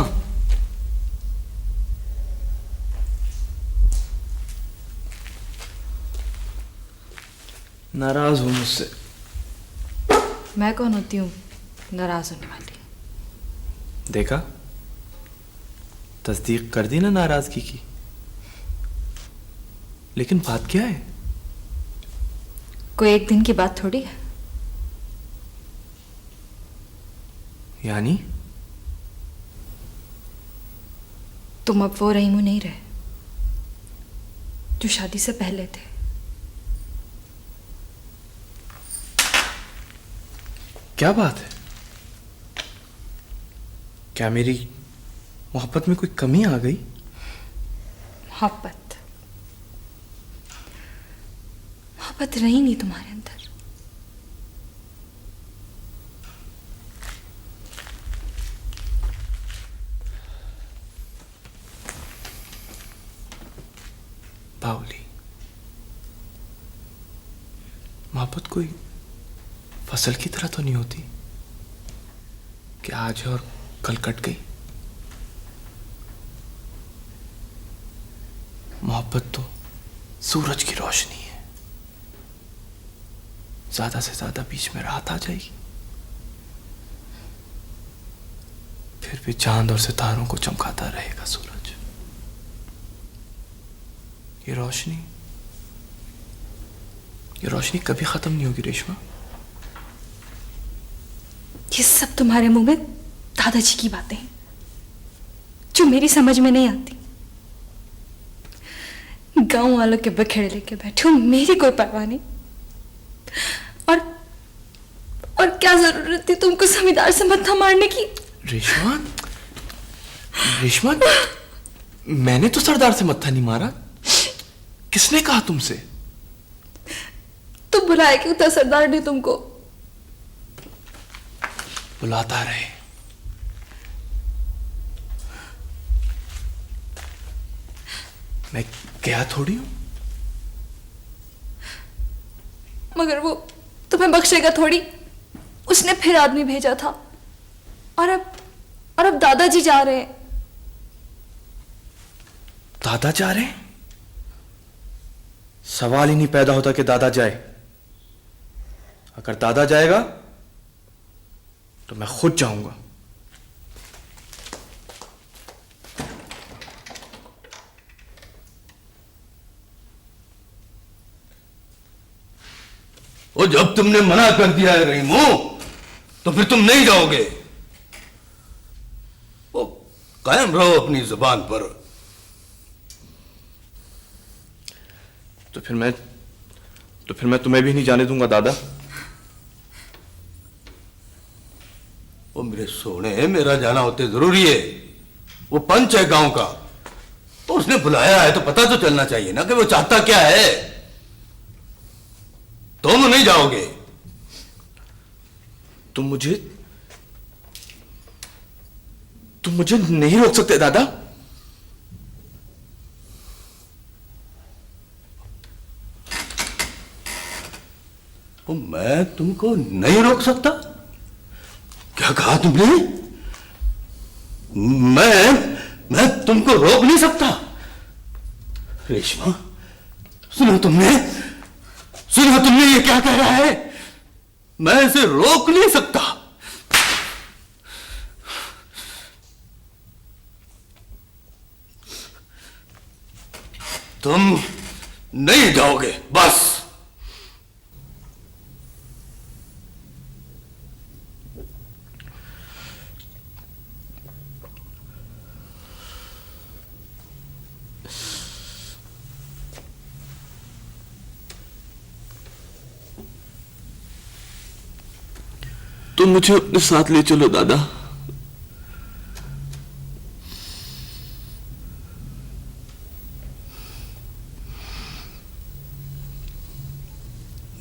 नाराज हूं मुझसे। मैं कौन होती हूँ नाराज होने वाली? देखा, तस्दीक कर दी ना नाराजगी की। लेकिन बात क्या है? कोई एक दिन की बात थोड़ी है। यानी तुम अब वो रहीमू नहीं रहे जो शादी से पहले थे। क्या बात है? क्या मेरी मोहब्बत में कोई कमी आ गई? मोहब्बत रही नहीं तुम्हारे अंदर। बावली, मोहब्बत कोई फसल की तरह तो नहीं होती कि आज है और कल कट गई। मोहब्बत तो सूरज की रोशनी है, ज्यादा से ज्यादा बीच में रात आ जाएगी, फिर भी चांद और सितारों को चमकाता रहेगा सूरज। ये रोशनी कभी खत्म नहीं होगी रेशमा। ये सब तुम्हारे मुंह में दादाजी की बातें हैं जो मेरी समझ में नहीं आती। गांव वालों के बखेड़े लेके बैठे हो, मेरी कोई परवाह नहीं। और क्या जरूरत थी तुमको जमींदार से मत्था मारने की? रेशमा, मैंने तो सरदार से मत्था नहीं मारा। किसने कहा तुमसे? तुम बुलाए क्यों था सरदार ने तुमको? बुलाता रहे। मैं गया थोड़ी हूं। मगर वो तुम्हें बख्शेगा थोड़ी। उसने फिर आदमी भेजा था और अब दादाजी जा रहे हैं। दादा जा रहे हैं? सवाल ही नहीं पैदा होता कि दादा जाए। अगर दादा जाएगा तो मैं खुद जाऊंगा। और जब तुमने मना कर दिया है रहीमू, तो फिर तुम नहीं जाओगे। वो कायम रहो अपनी जुबान पर। तो फिर मैं तुम्हें भी नहीं जाने दूंगा दादा। वो मेरे सोने, मेरा जाना होते जरूरी है। वो पंच है गांव का, तो उसने बुलाया है तो पता तो चलना चाहिए ना कि वो चाहता क्या है। तुम नहीं जाओगे। तुम मुझे नहीं रोक सकते दादा। तो मैं तुमको नहीं रोक सकता? क्या कहा तुमने? मैं तुमको रोक नहीं सकता? रेशमा, सुनो तुमने ये क्या कह रहा है? मैं इसे रोक नहीं सकता। तुम नहीं जाओगे बस। तुम मुझे अपने साथ ले चलो दादा।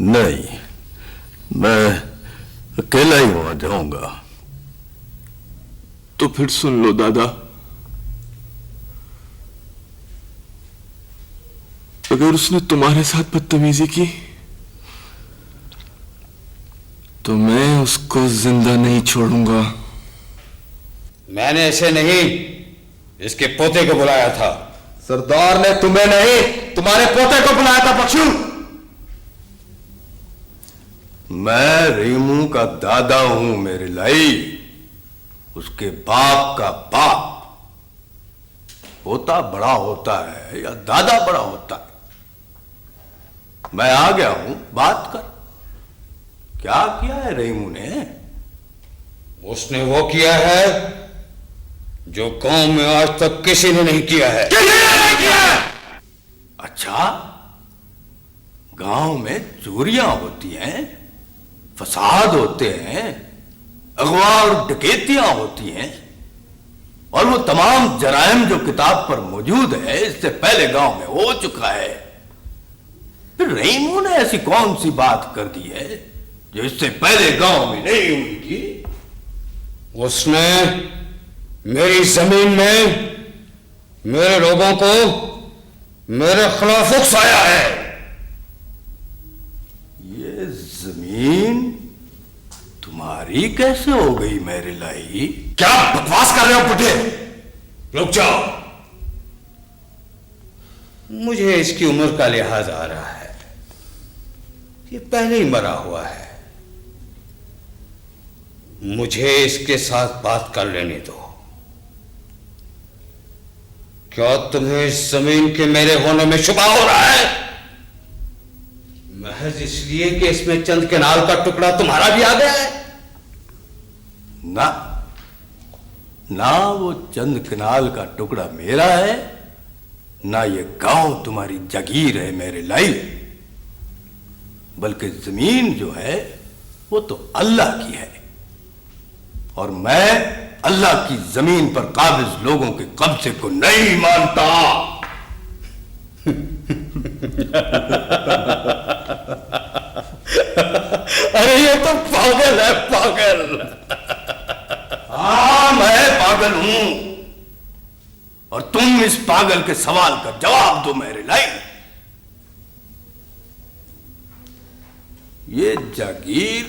नहीं, मैं अकेला ही वहां जाऊंगा। तो फिर सुन लो दादा, अगर उसने तुम्हारे साथ बदतमीजी की तो मैं उसको जिंदा नहीं छोड़ूंगा। मैंने इसे नहीं, इसके पोते को बुलाया था। सरदार ने तुम्हें नहीं, तुम्हारे पोते को बुलाया था बख्शू। मैं रीमू का दादा हूं मेरे लाई, उसके बाप का बाप। पोता बड़ा होता है या दादा बड़ा होता है। मैं आ गया हूं, बात कर। क्या किया है रहीमू ने? उसने वो किया है जो गांव में आज तक किसी ने नहीं किया है। नहीं किया? अच्छा, गांव में चोरियां होती हैं, फसाद होते हैं, अगवा और डकैतियां होती हैं, और वो तमाम जराइम जो किताब पर मौजूद है इससे पहले गांव में हो चुका है। फिर रहीमू ने ऐसी कौन सी बात कर दी है जो इससे पहले गांव में नहीं हुई थी? उसने मेरी जमीन में मेरे लोगों को मेरे खिलाफ उकसाया है। ये जमीन तुम्हारी कैसे हो गई मेरे लाई? क्या बकवास कर रहे हो बुढ़े? रुक जाओ। मुझे इसकी उम्र का लिहाज आ रहा है। ये पहले ही मरा हुआ है। मुझे इसके साथ बात कर लेने दो। क्या तुम्हें इस जमीन के मेरे होने में शुबा हो रहा है? महज इसलिए कि इसमें चंद केनाल का टुकड़ा तुम्हारा भी आ गया है? ना वो चंद केनाल का टुकड़ा मेरा है, ना ये गांव तुम्हारी जागीर है मेरे लाई। बल्कि जमीन जो है वो तो अल्लाह की है, और मैं अल्लाह की जमीन पर काबिज लोगों के कब्जे को नहीं मानता। अरे ये तो पागल है, पागल। हाँ, मैं पागल हूं और तुम इस पागल के सवाल का जवाब दो मेरे लाई। ये जागीर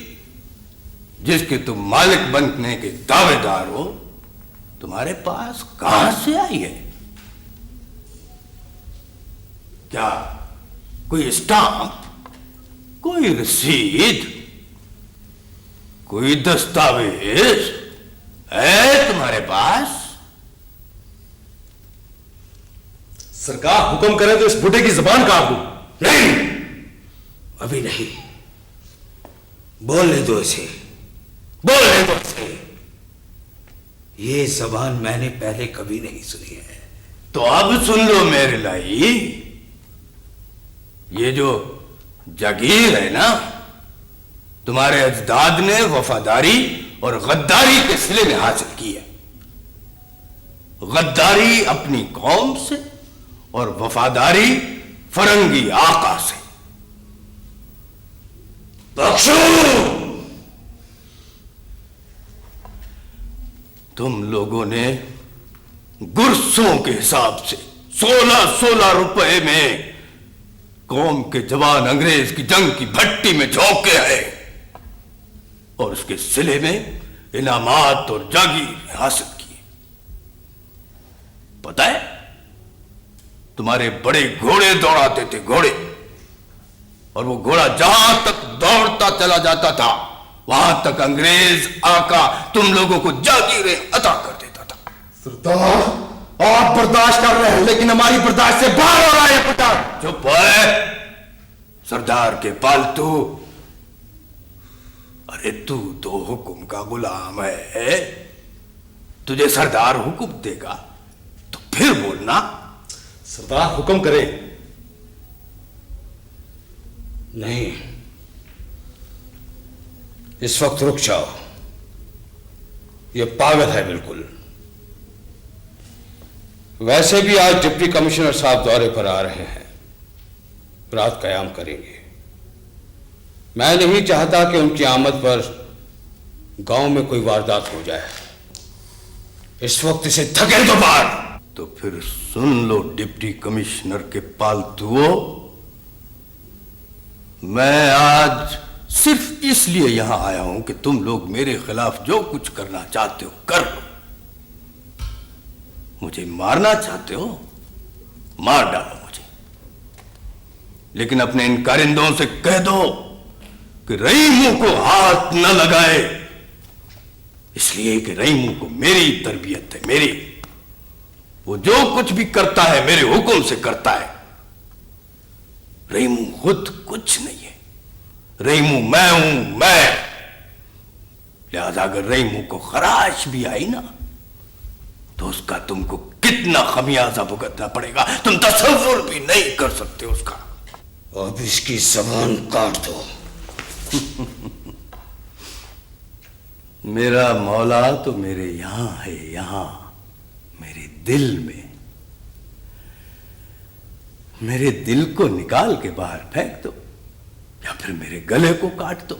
जिसके तुम मालिक बनने के दावेदार हो, तुम्हारे पास कहां से आई है? क्या कोई स्टाम्प, कोई रसीद, कोई दस्तावेज है तुम्हारे पास? सरकार हुक्म करें तो इस बूढ़े की जुबान काट दूं। नहीं, अभी नहीं, बोलने दो इसे, बोलने दो इसे। ये जबान मैंने पहले कभी नहीं सुनी है। तो अब सुन लो मेरे लाई। ये जो जागीर है ना, तुम्हारे अजदाद ने वफादारी और गद्दारी के सिले में हासिल की है। गद्दारी अपनी कौम से और वफादारी फरंगी आका से। बख्शो, तुम लोगों ने गुरसों के हिसाब से 16-16 रुपए में कौम के जवान अंग्रेज की जंग की भट्टी में झोंक के आए और उसके सिले में इनामात और जागीर हासिल किए। पता है, तुम्हारे बड़े घोड़े दौड़ाते थे, घोड़े, और वो घोड़ा जहां तक दौड़ता चला जाता था वहां तक अंग्रेज आका तुम लोगों को जागीरें अता कर देता था। सरदार, आप बर्दाश्त कर रहे हैं लेकिन हमारी बर्दाश्त से बाहर हो रहा है। पुटार चुप है, सरदार के पालतू। अरे तू तो हुक्म का गुलाम है, तुझे सरदार हुक्म देगा तो फिर बोलना। सरदार हुक्म करें। नहीं, इस वक्त रुक जाओ, ये पागल है बिल्कुल। वैसे भी आज डिप्टी कमिश्नर साहब दौरे पर आ रहे हैं, रात कयाम करेंगे। मैं नहीं चाहता कि उनकी आमद पर गांव में कोई वारदात हो जाए। इस वक्त इसे धकेल दो बाहर। तो फिर सुन लो डिप्टी कमिश्नर के पालतुओं, मैं आज सिर्फ इसलिए यहां आया हूं कि तुम लोग मेरे खिलाफ जो कुछ करना चाहते हो कर लो। मुझे मारना चाहते हो, मार डालो मुझे, लेकिन अपने इन कारिंदों से कह दो कि रहीमों को हाथ न लगाए, इसलिए कि रहीमों को मेरी तरबियत है, मेरी। वो जो कुछ भी करता है मेरे हुक्म से करता है। रहीमू खुद कुछ नहीं है, रहीमू मैं हूं, मैं। लिहाजा अगर रहीमू को खराश भी आई ना तो उसका तुमको कितना खमियाजा भुगतना पड़ेगा तुम तसव्वुर भी नहीं कर सकते उसका। अब इसकी जबान काट दो। मेरा मौला तो मेरे यहां है, यहां मेरे दिल में। मेरे दिल को निकाल के बाहर फेंक दो या फिर मेरे गले को काट दो,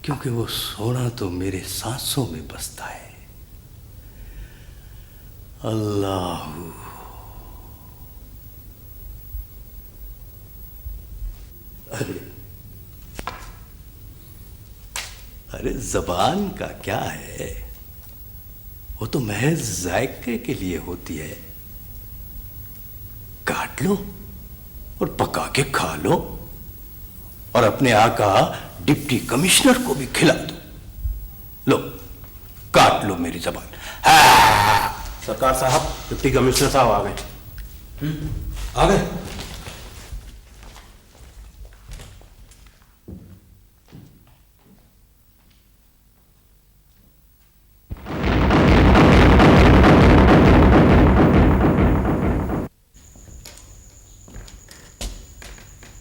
क्योंकि वो सोना तो मेरे सांसों में बसता है। अल्लाह, अरे जबान का क्या है, वो तो महज जायके के लिए होती है। काट लो और पका के खा लो और अपने आका डिप्टी कमिश्नर को भी खिला दो। लो, काट लो मेरी जबान। सरकार साहब, डिप्टी कमिश्नर साहब आ गए। आ गए?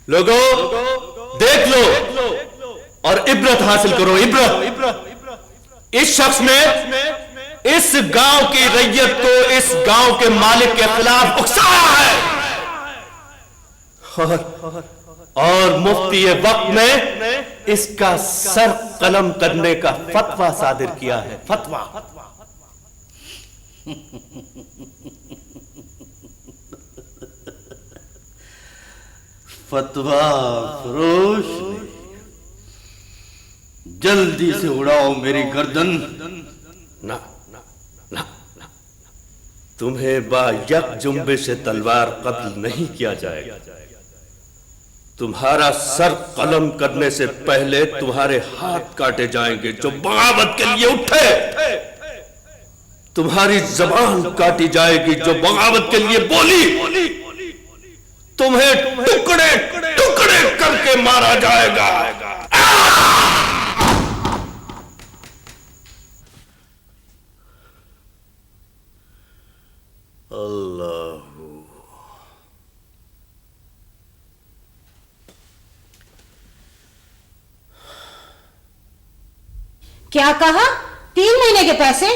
लोगों, देख लो और इबरत हासिल करो, इबरत। इस शख्स ने इस गांव की रैयत को इस गांव के मालिक के खिलाफ उकसाया है और मुफ्ती वक्त ने इसका सर कलम करने का फतवा सादिर किया है। फतवा। फतवा फरोश, जल्दी से उड़ाओ मेरी गर्दन। ना ना ना ना, तुम्हें बायक जुम्बे से तलवार कत्ल नहीं किया जाएगा। तुम्हारा सर कलम करने से पहले तुम्हारे हाथ काटे जाएंगे जो बगावत के लिए उठे। तुम्हारी जबान काटी जाएगी जो बगावत के लिए बोली। तुम्हें टुकड़े टुकड़े करके मारा जाएगा। अल्लाह। क्या कहा? 3 महीने के पैसे?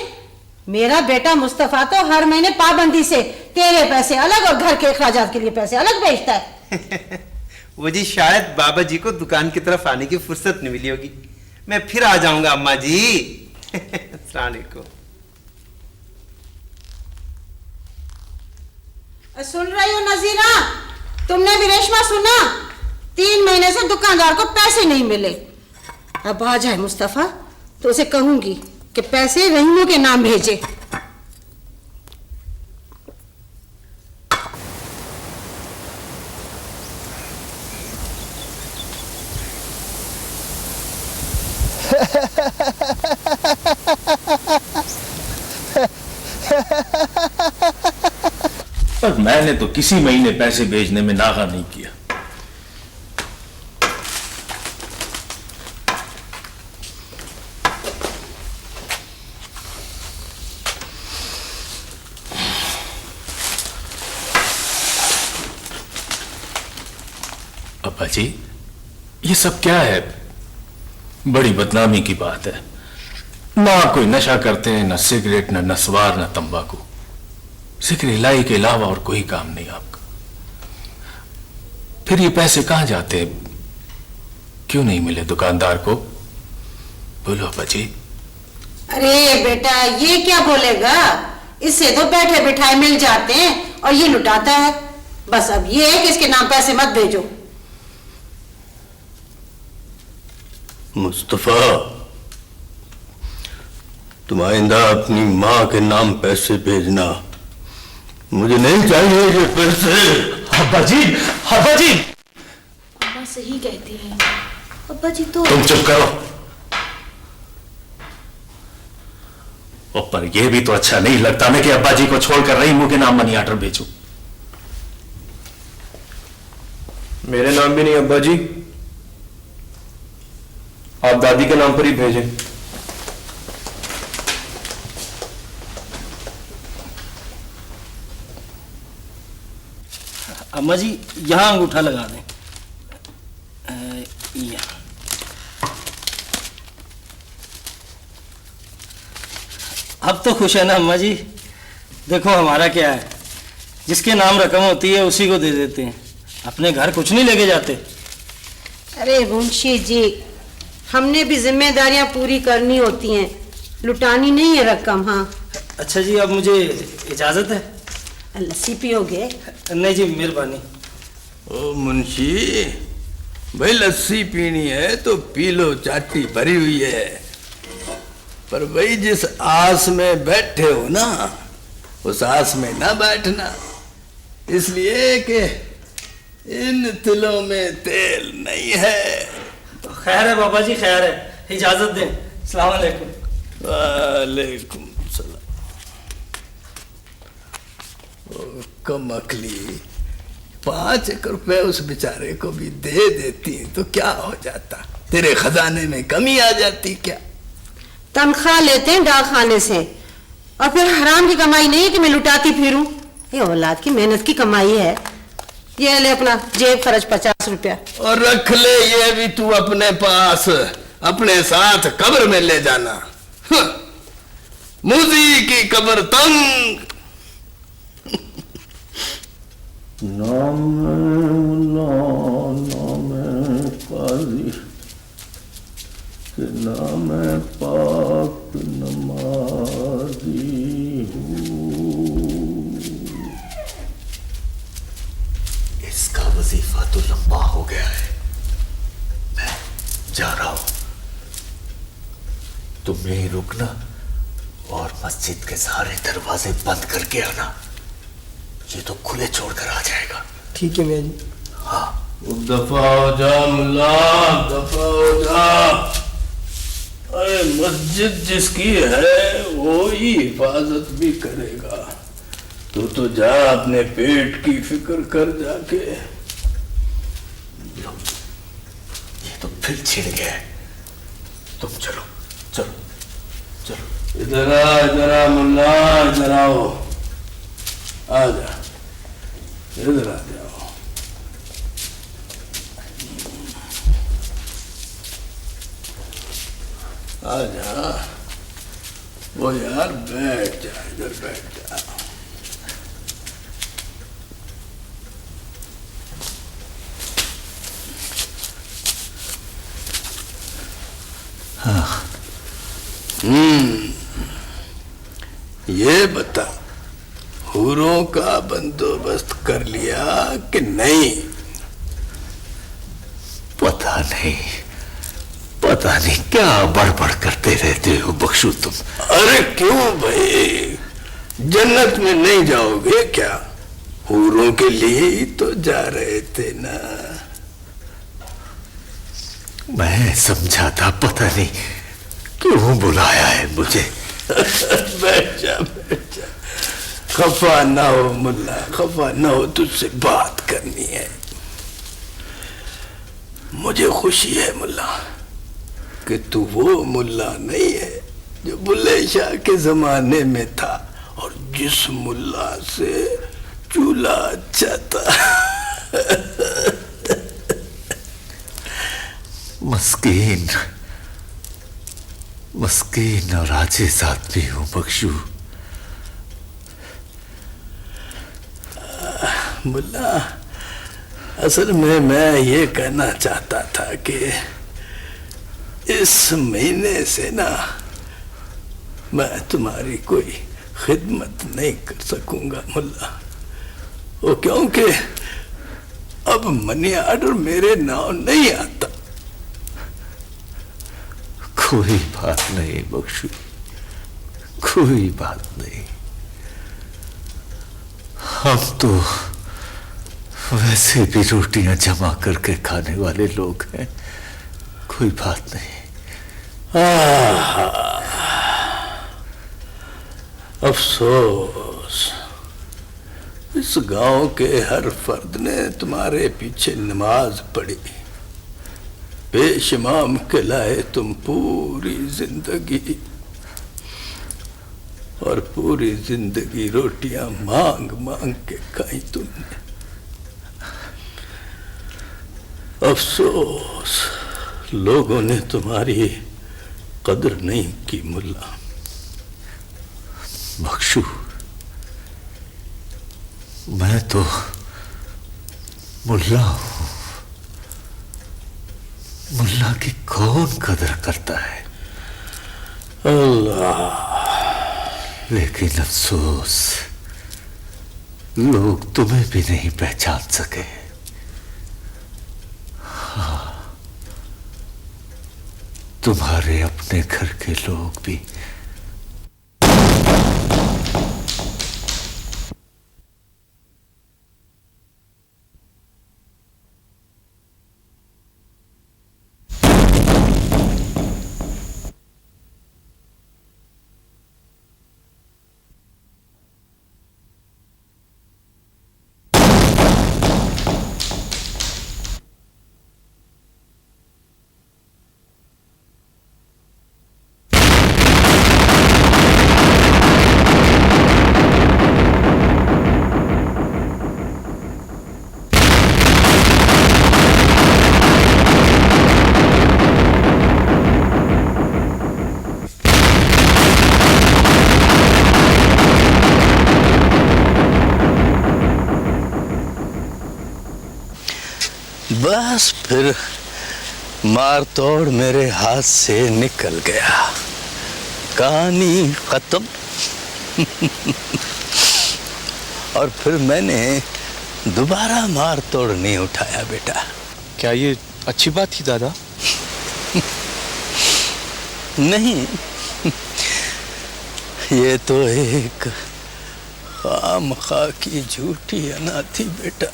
मेरा बेटा मुस्तफा तो हर महीने पाबंदी से तेरे पैसे अलग और घर के अखराजात के लिए पैसे अलग भेजता है। वो जी शायद बाबा जी को दुकान की तरफ आने की फुर्सत नहीं मिली होगी। मैं फिर आ जाऊंगा अम्मा जी। अस्सलाम वालेकुम। सुन रही हो नजीरा? तुमने भी रेशमा सुना? 3 महीने से दुकानदार को पैसे नहीं मिले। अब आ जाए मुस्तफा तो उसे कहूंगी कि पैसे रहीमों के नाम भेजे। पर मैंने तो किसी महीने पैसे भेजने में नागा नहीं किया। अब्बा जी, ये सब क्या है? बड़ी बदनामी की बात है। ना कोई नशा करते हैं, ना सिगरेट, ना नस्वार, ना तंबाकू। जिक्र इलाही के अलावा और कोई काम नहीं आपका। फिर ये पैसे कहां जाते? क्यों नहीं मिले दुकानदार को? बोलो अब्बा जी। अरे बेटा, ये क्या बोलेगा? इससे तो बैठे बिठाए मिल जाते हैं और ये लुटाता है। बस अब ये है कि इसके नाम पैसे मत भेजो। मुस्तफा, तुम आइंदा अपनी माँ के नाम पैसे भेजना। मुझे नहीं चाहिए ये पैसे। अब्बा जी, अब्बा जी। अम्मा सही कहती है। अब्बा जी तो तुम चुप करो। पर यह भी तो अच्छा नहीं लगता मैं कि अब्बा जी को छोड़कर रहीमों के नाम मनी ऑर्डर भेजूं। मेरे नाम भी नहीं अब्बा जी, आप दादी के नाम पर ही भेजें। अम्मा जी, यहां अंगूठा लगा दें। अब तो खुश है ना अम्मा जी? देखो हमारा क्या है, जिसके नाम रकम होती है उसी को दे देते हैं, अपने घर कुछ नहीं लेके जाते। अरे मुंशी जी, हमने भी जिम्मेदारियां पूरी करनी होती हैं, लुटानी नहीं है रकम। हाँ अच्छा जी, अब मुझे इजाजत है? लस्सी पियोगे? नहीं जी, मेहरबानी। ओ मुंशी भाई, लस्सी पीनी है तो पी लो, चाटी भरी हुई है। पर भाई जिस आस में बैठे हो ना, उस आस में ना बैठना, इसलिए कि इन तिलों में तेल नहीं है। तो खैर है बाबा जी, खैर है, इजाजत दें। अस्सलाम वालेकुम। वालेकुम सलाम। कम अकली, 5 रुपए उस बेचारे को भी दे देती तो क्या हो जाता? तेरे खजाने में कमी आ जाती क्या? तनख्वाह लेते हैं डाक खाने से, और फिर हराम की कमाई नहीं है कि मैं लुटाती फिरूं। ये औलाद की मेहनत की कमाई है। ये ले अपना जेब खर्च 50 रुपया, और रख ले ये भी तू अपने पास, अपने साथ कब्र में ले जाना। मूजी की कब्र तंग। नाम नाम काजी के नाम पाक नमाजी हूँ। इसका वजीफा तो लंबा हो गया है, मैं जा रहा हूं। तुम यहीं रुकना और मस्जिद के सारे दरवाजे बंद करके आना। ये तो खुले छोड़कर आ जाएगा। ठीक है मियाँ जी। हाँ। दफा हो जा मुल्ला, दफा हो जा। अरे मस्जिद जिसकी है वो ही हिफाजत भी करेगा। तू तो जा, अपने पेट की फिक्र कर जाके। ये तो फिर छिड़ गया है। तुम चलो चलो चलो। इधर आ मुल्ला, इधर आओ, आ जा, इधर आ जाओ। आ जा, वो यार बैठ जा, इधर बैठ जा। हाँ। ये बता, हूरों का बंदोबस्त कर लिया कि नहीं? पता नहीं, पता नहीं क्या बड़बड़ करते रहते हो बख्शू तुम। अरे क्यों भाई, जन्नत में नहीं जाओगे क्या? हूरों के लिए ही तो जा रहे थे ना। मैं समझा था, पता नहीं क्यों बुलाया है मुझे। बैठ जा, बैठ जा। खफा ना हो मुल्ला, खफा ना हो, तुझसे बात करनी है। मुझे खुशी है मुल्ला कि तू वो मुल्ला नहीं है जो बुल्ले शाह के जमाने में था और जिस मुल्ला से चूल्हा अच्छा था। मस्कीन मस्कीन और आजिज़ आदमी हूं बख्शू। मुल्ला, असल में मैं ये कहना चाहता था कि इस महीने से ना मैं तुम्हारी कोई खिदमत नहीं कर सकूंगा मुल्ला। वो क्योंकि अब मनी ऑर्डर मेरे नाम नहीं आता। कोई बात नहीं बख्शू, कोई बात नहीं। हम तो वैसे भी रोटियां जमा करके खाने वाले लोग हैं, कोई बात नहीं। अफसोस, इस गांव के हर फर्द ने तुम्हारे पीछे नमाज पढ़ी, पेशमाम कहलाए तुम पूरी जिंदगी, और पूरी जिंदगी रोटियां मांग मांग के खाई तुमने। अफसोस, लोगों ने तुम्हारी कदर नहीं की मुल्ला। बख्शू, मैं तो मुल्ला हूं। मुल्ला की कौन कदर करता है? अल्लाह। लेकिन अफसोस, लोग तुम्हें भी नहीं पहचान सके। हाँ, तुम्हारे अपने घर के लोग भी। बस फिर मार तोड़ मेरे हाथ से निकल गया, कहानी खत्म। और फिर मैंने दोबारा मार तोड़ नहीं उठाया बेटा। क्या ये अच्छी बात थी दादा? नहीं, ये तो एक खामखा की झूठी अना थी बेटा।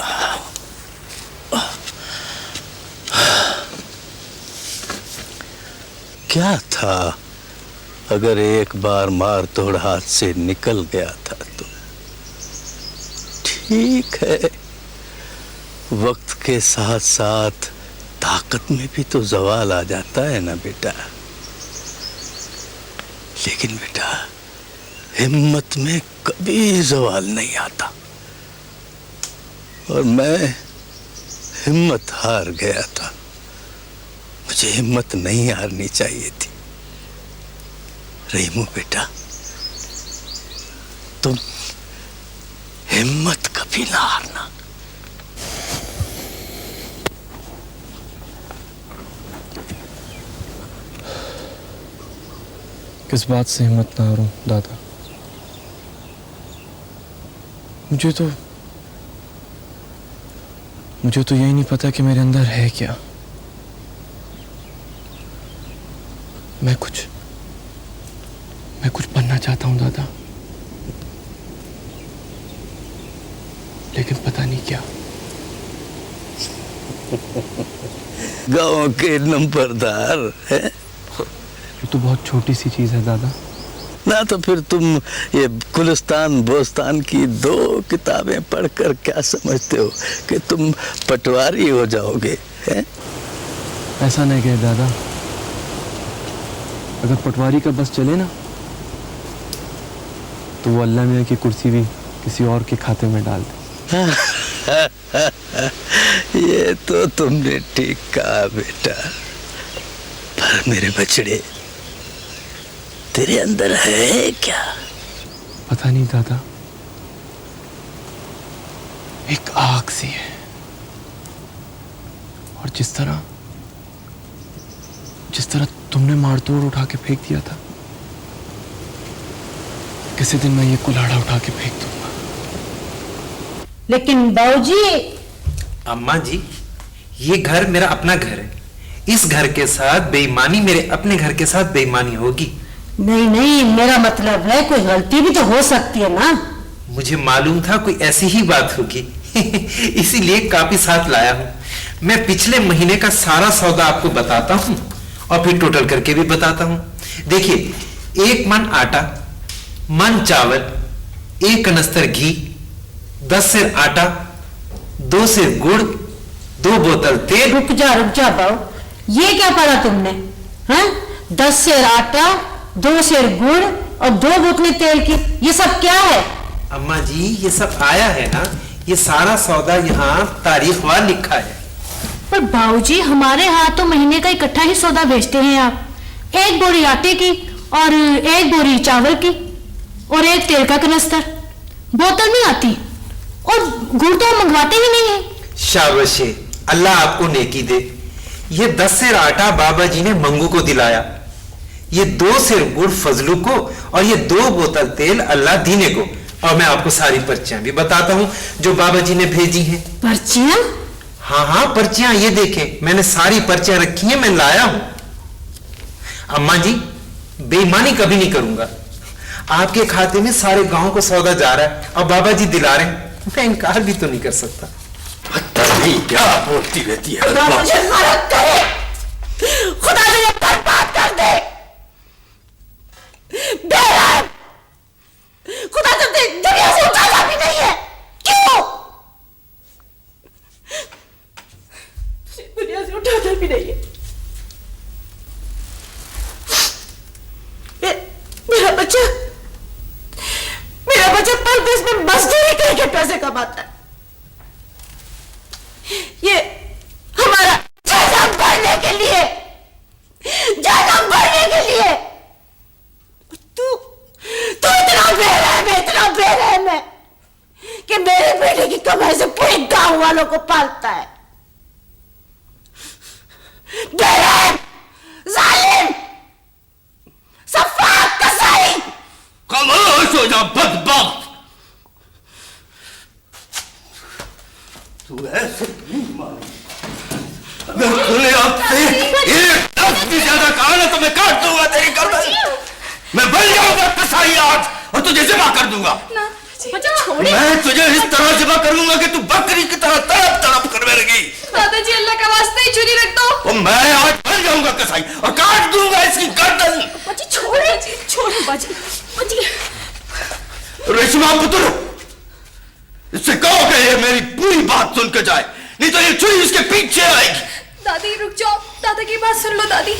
क्या था अगर एक बार मार तोड़ हाथ से निकल गया था तो ठीक है, वक्त के साथ साथ ताकत में भी तो जवाल आ जाता है ना बेटा। लेकिन बेटा हिम्मत में कभी जवाल नहीं आता, और मैं हिम्मत हार गया था। मुझे हिम्मत नहीं हारनी चाहिए थी। रहीमू बेटा, तुम हिम्मत कभी ना हारना। किस बात से हिम्मत ना हारूं दादा? मुझे तो यही नहीं पता कि मेरे अंदर है क्या। मैं कुछ बनना चाहता हूं दादा, लेकिन पता नहीं क्या। गांव के नंबरदार है। ये तो बहुत छोटी सी चीज है दादा। ना तो फिर तुम ये गुलिस्तान बोस्तान की 2 किताबें पढ़कर क्या समझते हो कि तुम पटवारी हो जाओगे? है? ऐसा नहीं कहे दादा, अगर पटवारी का बस चले ना तो वो अल्लाह मियां की कुर्सी भी किसी और के खाते में डाल दे। ये तो तुमने ठीक कहा बेटा, पर मेरे बछड़े तेरे अंदर है क्या? पता नहीं दादा, एक आग सी है, और जिस तरह तुमने मारतोड़ उठा के फेंक दिया था, किसी दिन मैं ये कुल्हाड़ा उठा के फेंक दूंगा। लेकिन बाबूजी। अम्मा जी, ये घर मेरा अपना घर है। इस घर के साथ बेईमानी मेरे अपने घर के साथ बेईमानी होगी। नहीं नहीं, मेरा मतलब है कोई गलती भी तो हो सकती है ना। मुझे मालूम था कोई ऐसी ही बात होगी। इसीलिए काफी साथ लाया हूँ। मैं पिछले महीने का सारा सौदा आपको बताता हूँ और फिर टोटल करके भी बताता हूँ। देखिए, 1 मन आटा, मन चावल, 1 कनस्तर घी, 10 सेर आटा, 2 सेर गुड़, 2 बोतल तेल। रुक जा बाबू, ये क्या पढ़ा तुमने? हैं? 10 सेर आटा, 2 सेर गुड़ और 2 बोतलें तेल की, ये सब क्या है? अम्मा जी, ये सब आया है ना, ये सारा सौदा यहाँ तारीखवार लिखा है। पर बाबूजी, हमारे यहाँ तो महीने का इकट्ठा ही सौदा भेजते हैं आप। 1 बोरी आटे की और 1 बोरी चावल की और 1 तेल का कनस्तर। बोतल नहीं आती और गुड़ तो मंगवाते ही नहीं है। शाबाश, अल्लाह आपको नेकी दे। ये 10 सेर आटा बाबा जी ने मंगू को दिलाया, ये 2 सेर गुड़ फजलू को, और ये 2 बोतल तेल अल्लाह दीने को। और मैं आपको सारी पर्चियां भी बताता हूं जो बाबा जी ने भेजी हैं। पर्चियां? हाँ, पर्चियां ये देखें, मैंने सारी पर्चियां रखी हैं, मैं लाया हूं। अम्मा जी, बेईमानी कभी नहीं करूंगा। आपके खाते में सारे गांव को सौदा जा रहा है और बाबा जी दिला रहे हैं, मैं इनकार भी तो नहीं कर सकता। नहीं, क्या बोलती रहती है? खुदा मुझे मदद करे, खुदा मुझे बर्बाद कर दे। बेरहम, खुदा तुमने दुनिया से उतारा भी नहीं है, क्यों? दुनिया से उठाता भी नहीं है। मेरा बच्चा परदेश में मजदूरी करके पैसे कमाता है। ये हमारा जन्म भरने के लिए, जन्म भरने के लिए। तू इतना बेरहम है कि मेरे बेटे की कमाई से पूरे गांव वालों को पालता है। बेरहम, जालिम, सफाक, कसाई। खामोश हो जा बदबख्त। तू ऐसे नहीं मारेगी। अगर तूने आपसे एक लफ्ज़ भी ज्यादा कहा ना तो मैं काट दूंगा तेरी गर्दन। मैं बन जाऊंगा कसाई आज और तुझे ज़िबा कर दूंगा। मैं तुझे इस तरह ज़िबा करूंगा कि तू बकरी की तरह तड़प तड़प कर मरेगी। दादाजी अल्लाह का वास्ता ही छुरी रख दो। और मैं आज बन जाऊंगा कसाई और काट दूंगा इसकी गर्दन। बाजी छोड़े, छोड़े बाजी, बाजी। रेशमा पुत्र, इससे कहो कि ये मेरी पूरी बात सुन के जाए, नहीं तो ये छुरी इसके पीछे आएगी। दादी रुक जाओ, दादा की बात सुन लो दादी।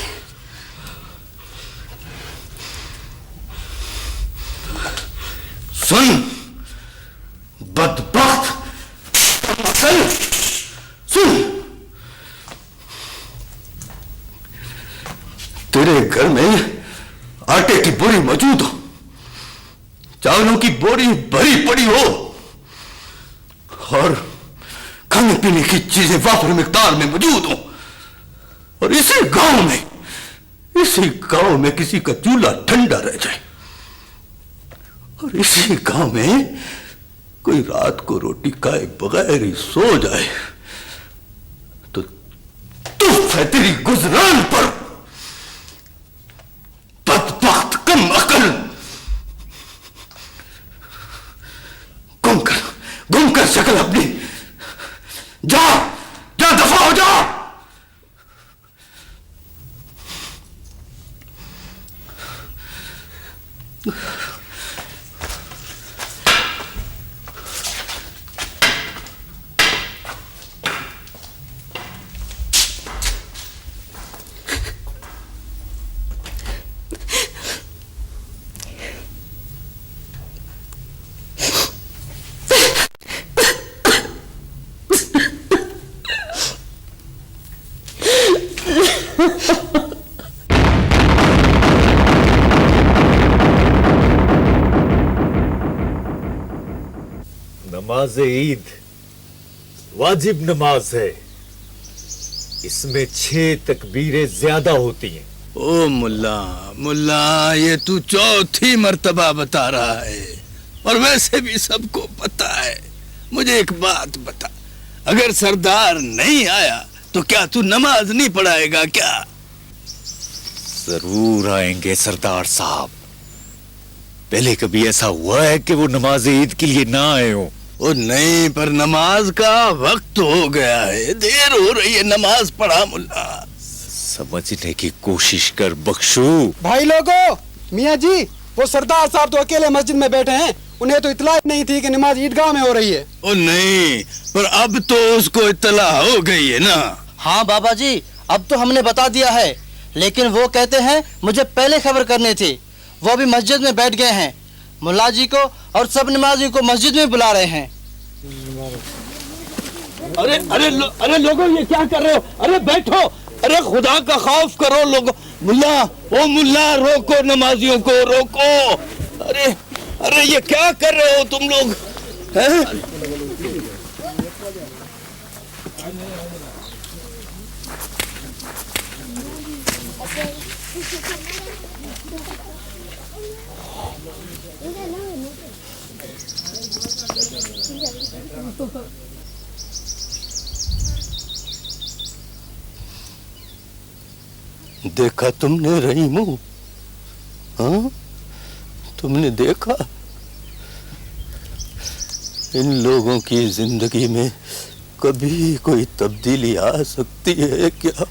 सुन बदबख्त, सुन, तेरे घर में आटे की बोरी मौजूद हो, चावलों की बोरी भरी पड़ी हो और खाने पीने की चीजें वाफिर मिकदार में मौजूद हो, और इसी गांव में किसी का चूल्हा ठंडा रह जाए, और इसी गांव में कोई रात को रोटी खाए बगैर ही सो जाए, तो तुफ है तेरी गुजरान पर। बदबख्त, कम अकल, गुम कर शक्ल अपनी, जा जा, दफा हो जा। नमाज ईद वाजिब नमाज है, इसमें 6 तकबीरें ज्यादा होती हैं। ओ मुल्ला, ये तू चौथी मर्तबा बता रहा है, और वैसे भी सबको पता है। मुझे एक बात बता, अगर सरदार नहीं आया तो क्या तू नमाज नहीं पढ़ाएगा क्या? जरूर आएंगे सरदार साहब। पहले कभी ऐसा हुआ है कि वो नमाज ईद के लिए ना आए हो? ओ नहीं, पर नमाज का वक्त हो गया है, देर हो रही है, नमाज पढ़ा मुल्ला। समझने की कोशिश कर बख्शू। भाई लोगों, मियाँ जी, वो सरदार साहब तो अकेले मस्जिद में बैठे हैं, उन्हें तो इतला नहीं थी कि नमाज ईदगाह में हो रही है। ओ नहीं, पर अब तो उसको इतला हो गई है ना। हाँ बाबा जी, अब तो हमने बता दिया है, लेकिन वो कहते हैं मुझे पहले खबर करनी थी। वो भी मस्जिद में बैठ गए हैं, मुल्ला जी को और सब नमाजियों को मस्जिद में बुला रहे हैं। अरे लोगों, ये क्या कर रहे हो? अरे बैठो, अरे खुदा का खौफ करो लोगों। मुल्ला रोको, नमाजियों को रोको। अरे ये क्या कर रहे हो तुम लोग? देखा तुमने रहीमू? हाँ, तुमने देखा? इन लोगों की जिंदगी में कभी कोई तब्दीली आ सकती है क्या?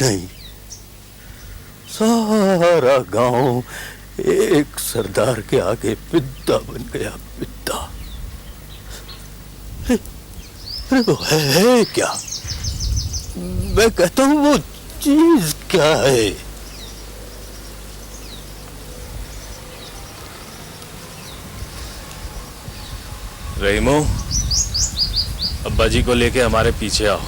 नहीं, सारा गांव एक सरदार के आगे पिद्दा बन गया, पिद्दा। अरे वो है क्या? मैं कहता हूं वो चीज क्या है? रहीमो, अब्बा जी को लेके हमारे पीछे आओ।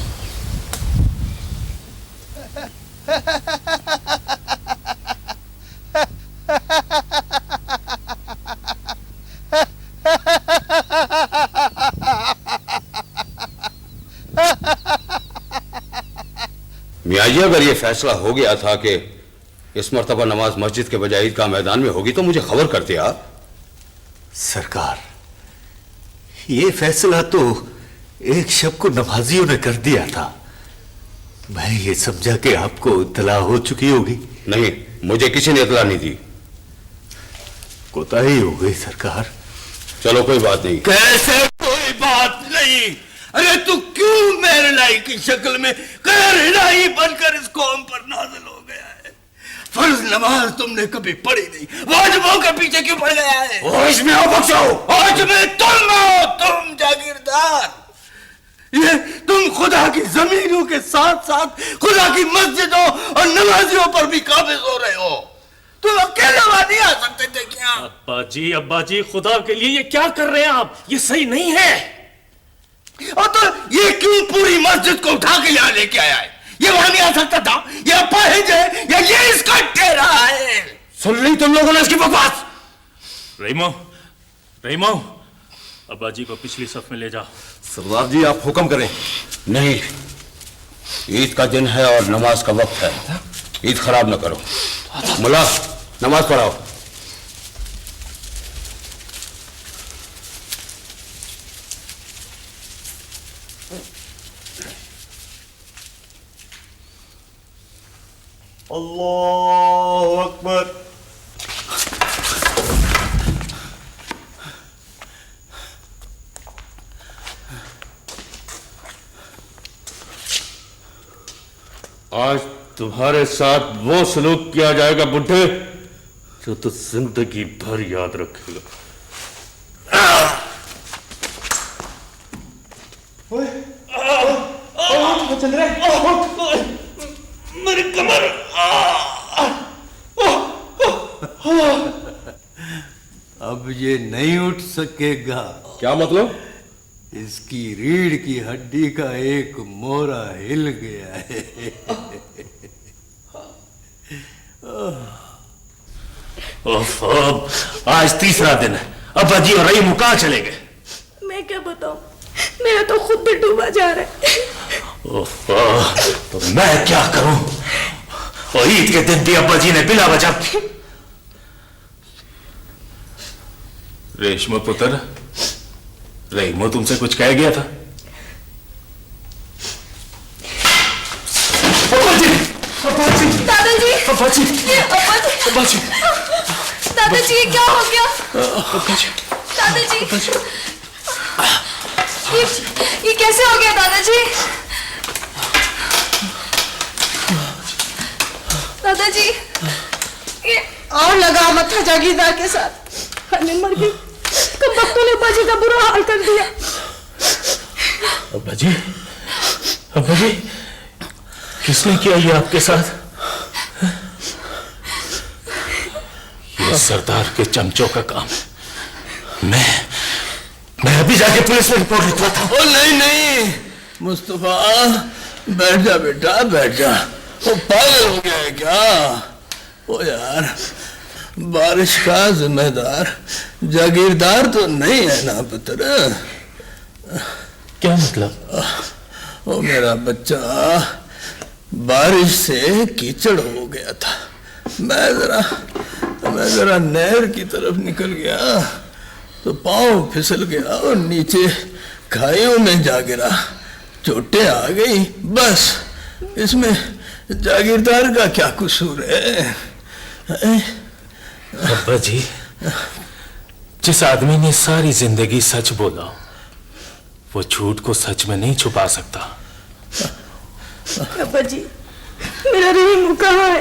मियाँ जी, अगर ये फैसला हो गया था कि इस मर्तबा नमाज मस्जिद के बजाय ईदगाह मैदान में होगी तो मुझे खबर करते आप। सरकार, ये फैसला तो एक शब को नमाजियों ने कर दिया था। मैं ये समझा कि आपको इत्तला हो चुकी होगी। नहीं, मुझे किसी ने इत्तला नहीं दी। कोताही हो गई सरकार। चलो कोई बात नहीं। कैसे कोई बात नहीं? अरे तू क्यों मेरे लाई की शक्ल में कहर हिलाई बनकर इस कौम पर नाज़िल हो गया है? फर्ज नमाज तुमने कभी पढ़ी नहीं, वाजिबों के पीछे क्यों पड़ गया है? होश में आओ बख्शो। होश में तुम हो, तुम जागीरदार। ये तुम खुदा की जमीनों के साथ साथ खुदा की मस्जिदों और नमाजियों पर भी काबिज हो रहे हो। तुम अकेले वहां नहीं आ सकते थे क्या? अब्बा जी, खुदा के लिए ये क्या कर रहे हैं आप? ये सही नहीं है। और तो ये क्यों पूरी मस्जिद को उठा के यहाँ लेके आया है? ये वहां नहीं आ सकता था? ये अपाहिज है या ये इसका ठहरा है? सुन ली तुम लोगों ने इसकी बकवास? रहीमो, अब्बा जी को पिछली सफ में ले जाओ। सरदार जी, आप हुक्म करें। नहीं, ईद का दिन है और नमाज का वक्त है। ईद खराब न करो। मुल्ला, नमाज पढ़ाओ। अल्लाहु अकबर। आज तुम्हारे साथ वो सलूक किया जाएगा बुढ़े जो तो जिंदगी भर याद रखेगा। चल रहे मेरी कमर। अब ये नहीं उठ सकेगा। क्या मतलब? इसकी रीढ़ की हड्डी का एक मोरा हिल गया है। आज तीसरा दिन है। अब्बा जी और रहीम कहाँ चले गए? मैं क्या बताऊं, मेरा तो खुद भी डूबा जा रहा है। तो मैं क्या करूं? और ईद के दिन भी अब्बा जी ने बिना वजह। रेशमा पुत्र, रहीमो तुमसे कुछ कह गया था? दादाजी, दादाजी ये क्या हो गया? दादाजी, ये कैसे हो गया दादाजी? दादाजी, ये और लगा मत जागीरदार के साथ। मैं मर गई। कब वक्तों ने अब्बा जी का बुरा हाल कर दिया। अब्बा जी, किसने किया ये आपके साथ? ये सरदार के चमचों का काम है। मैं अभी जाके पुलिस में रिपोर्ट लिखवाता हूं। नहीं मुस्तफा, बैठ जा बेटा, बैठ जा। वो पागल हो गया है क्या? ओ यार, बारिश का जिम्मेदार जागीरदार तो नहीं है ना पुत्र? क्या मतलब? वो मेरा बच्चा बारिश से कीचड़ हो गया था। मैं जरा नहर की तरफ निकल गया तो पांव फिसल गया और नीचे खाइयों में जा गिरा। चोटें आ गई। बस इसमें जागीरदार का क्या कसूर है? अब्बा जी, जिस आदमी ने सारी जिंदगी सच बोला वो झूठ को सच में नहीं छुपा सकता। अब्बा जी, मेरा रहीमू कहाँ है?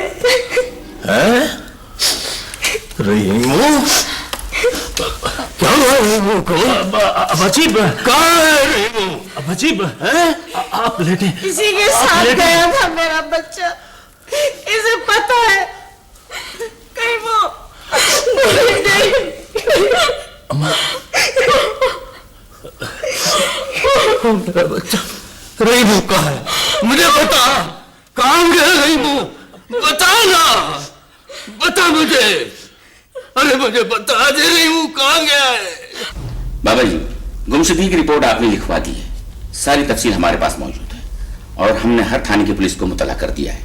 रहीमू? क्या हुआ रहीमू को? अब्बा जी, कहाँ है रहीमू? अब्बा जी, आप लेटे। किसी के साथ गया था मेरा बच्चा। इसे पता है कहीं वो मेरा बच्चा रहीमू कहाँ है? मुझे बता, कहाँ गया रहीमू? बता ना, बता मुझे। अरे मुझे बता दे, रहीमू कहाँ गया है? बाबा जी, गुमशुदगी की रिपोर्ट आपने लिखवा दी है। सारी तफसील हमारे पास मौजूद है। और हमने हर थाने की पुलिस को मुतला कर दिया है।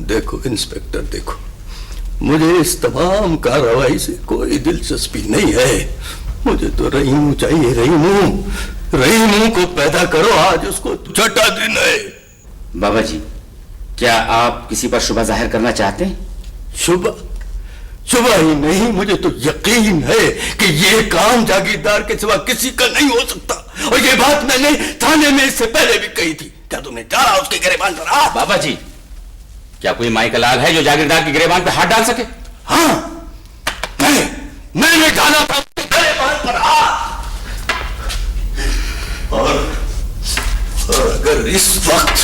देखो इंस्पेक्टर, देखो, मुझे इस तमाम कार्रवाई से कोई दिलचस्पी नहीं है। मुझे तो रहीमू चाहिए, रहीमू को पैदा करो, आज उसको छठा दिन है। बाबा जी, क्या आप किसी पर शुबा जाहिर करना चाहते हैं? शुबा ही नहीं, मुझे तो यकीन है कि ये काम जागीरदार के सिवा किसी का नहीं हो सकता। और ये बात मैंने थाने में इससे पहले भी कही थी। क्या तुमने डाला उसके गिरेबान पर हाथ? बाबा जी, क्या कोई माई का लाल है जो जागीरदार के गिरेबान पर हाथ डाल सके? हाँ, मैंने डाला था उसके गिरेबान पर हाथ। और अगर इस वक्त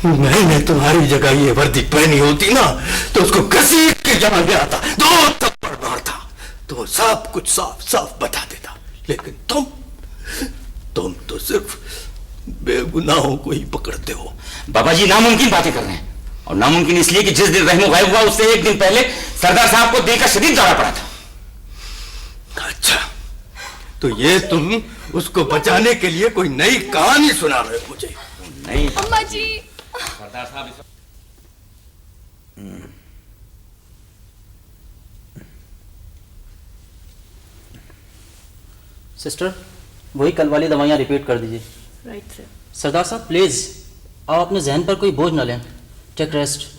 मैंने तुम्हारी जगह ये वर्दी पहनी होती ना, तो उसको घसीट के जमा गया था, 2 थप्पड़ मारता, तो सब कुछ साफ साफ बता देता। लेकिन तुम तो सिर्फ बेगुनाहों को ही पकड़ते हो। बाबा जी नामुमकिन बातें कर रहे हैं, और नामुमकिन इसलिए कि जिस दिन रहमो गायब हुआ उससे 1 दिन पहले सरदार साहब को दिल का शदीद दौरा पड़ा था। अच्छा, तो ये तुम उसको बचाने के लिए कोई नई कहानी सुना रहे हो मुझे? नहीं अम्मा जी, सरदार साहब सिस्टर, वही कल वाली दवाइयाँ रिपीट कर दीजिए। Right sir. सरदार साहब प्लीज, आप अपने जहन पर कोई बोझ न लें, टेक रेस्ट।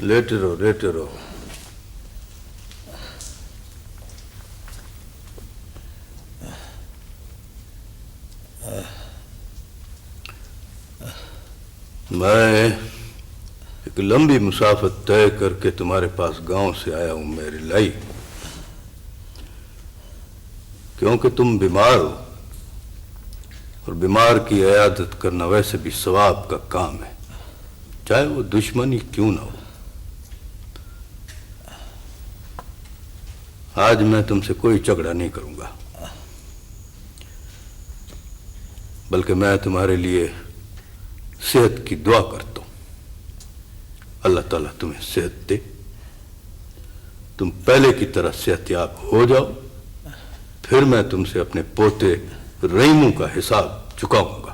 लेटे रहो। मैं एक लंबी मुसाफत तय करके तुम्हारे पास गांव से आया हूं मेरी लाई, क्योंकि तुम बीमार हो, और बीमार की इयादत करना वैसे भी सवाब का काम है, चाहे वो दुश्मनी क्यों ना हो। आज मैं तुमसे कोई झगड़ा नहीं करूंगा, बल्कि मैं तुम्हारे लिए सेहत की दुआ करता हूं। अल्लाह ताला तुम्हें सेहत दे, तुम पहले की तरह सेहतयाब हो जाओ, फिर मैं तुमसे अपने पोते रहीमू का हिसाब चुकाऊंगा।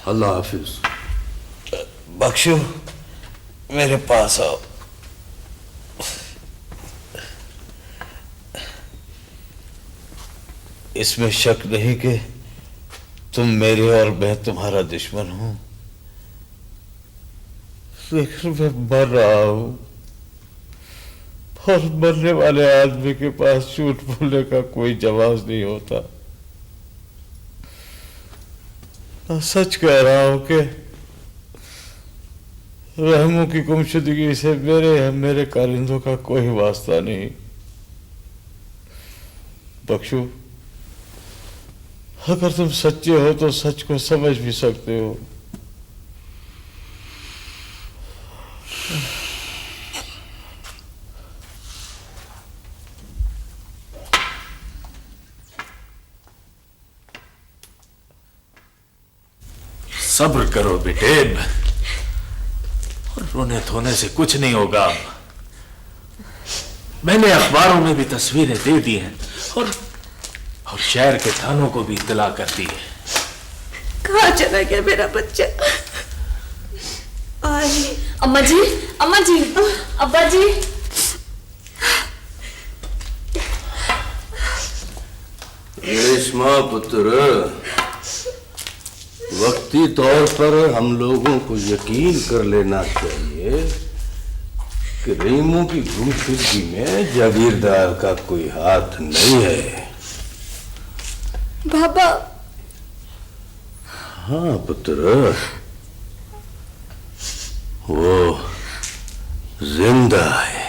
अल्लाह हाफिज। बख्शो, मेरे पास आओ। इसमें शक नहीं कि तुम मेरे और मैं तुम्हारा दुश्मन हूं, लेकिन मैं मर रहा हूं, और मरने वाले आदमी के पास झूठ बोलने का कोई जवाब नहीं होता। मैं सच कह रहा हूं कि रहमू की गुमशुदगी से मेरे कारिंदों का कोई वास्ता नहीं। बख्शू, अगर तुम सच्चे हो तो सच को समझ भी सकते हो। सब्र करो बेटे, और रोने धोने से कुछ नहीं होगा। मैंने अखबारों में भी तस्वीरें दे दी हैं, और शहर के थानों को भी इत्तला कर दी है। कहाँ चला गया मेरा बच्चा? अम्मा जी, अम्मा जी, अब्बा जी। रेशमा पुत्र, वक्ती तौर पर हम लोगों को यकीन कर लेना चाहिए कि रहीमू की गुमशुदगी में जागीरदार का कोई हाथ नहीं है। बाबा। हाँ पुत्र, वो जिंदा है।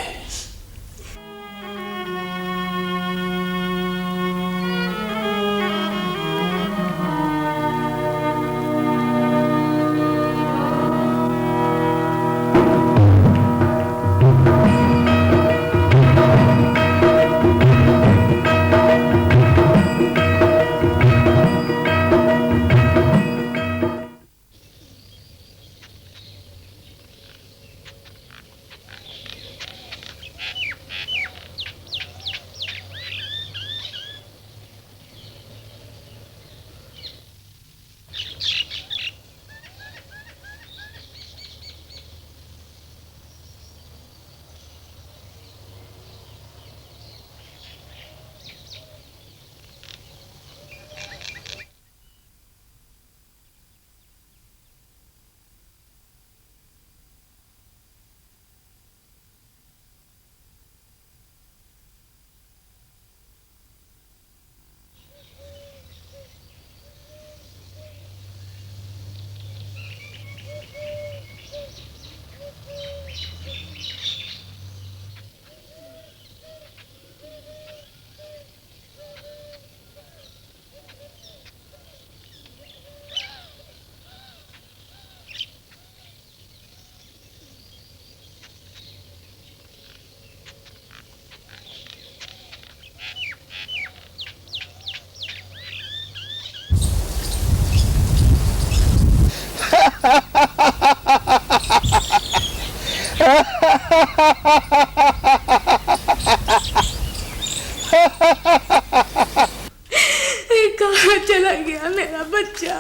कहाँ चला गया मेरा बच्चा?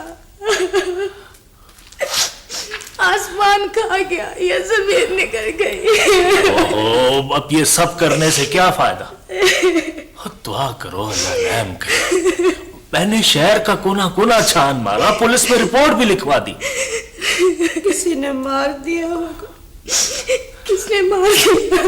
आसमान खा गया या जमीन निकल गई? ओहो, अब ये सब करने से क्या फायदा? दुआ करो अल्लाह रहम करे। मैंने शहर का कोना कोना छान मारा, पुलिस में रिपोर्ट भी लिखवा दी। किसी ने मार दिया होगा। किसने मार दिया?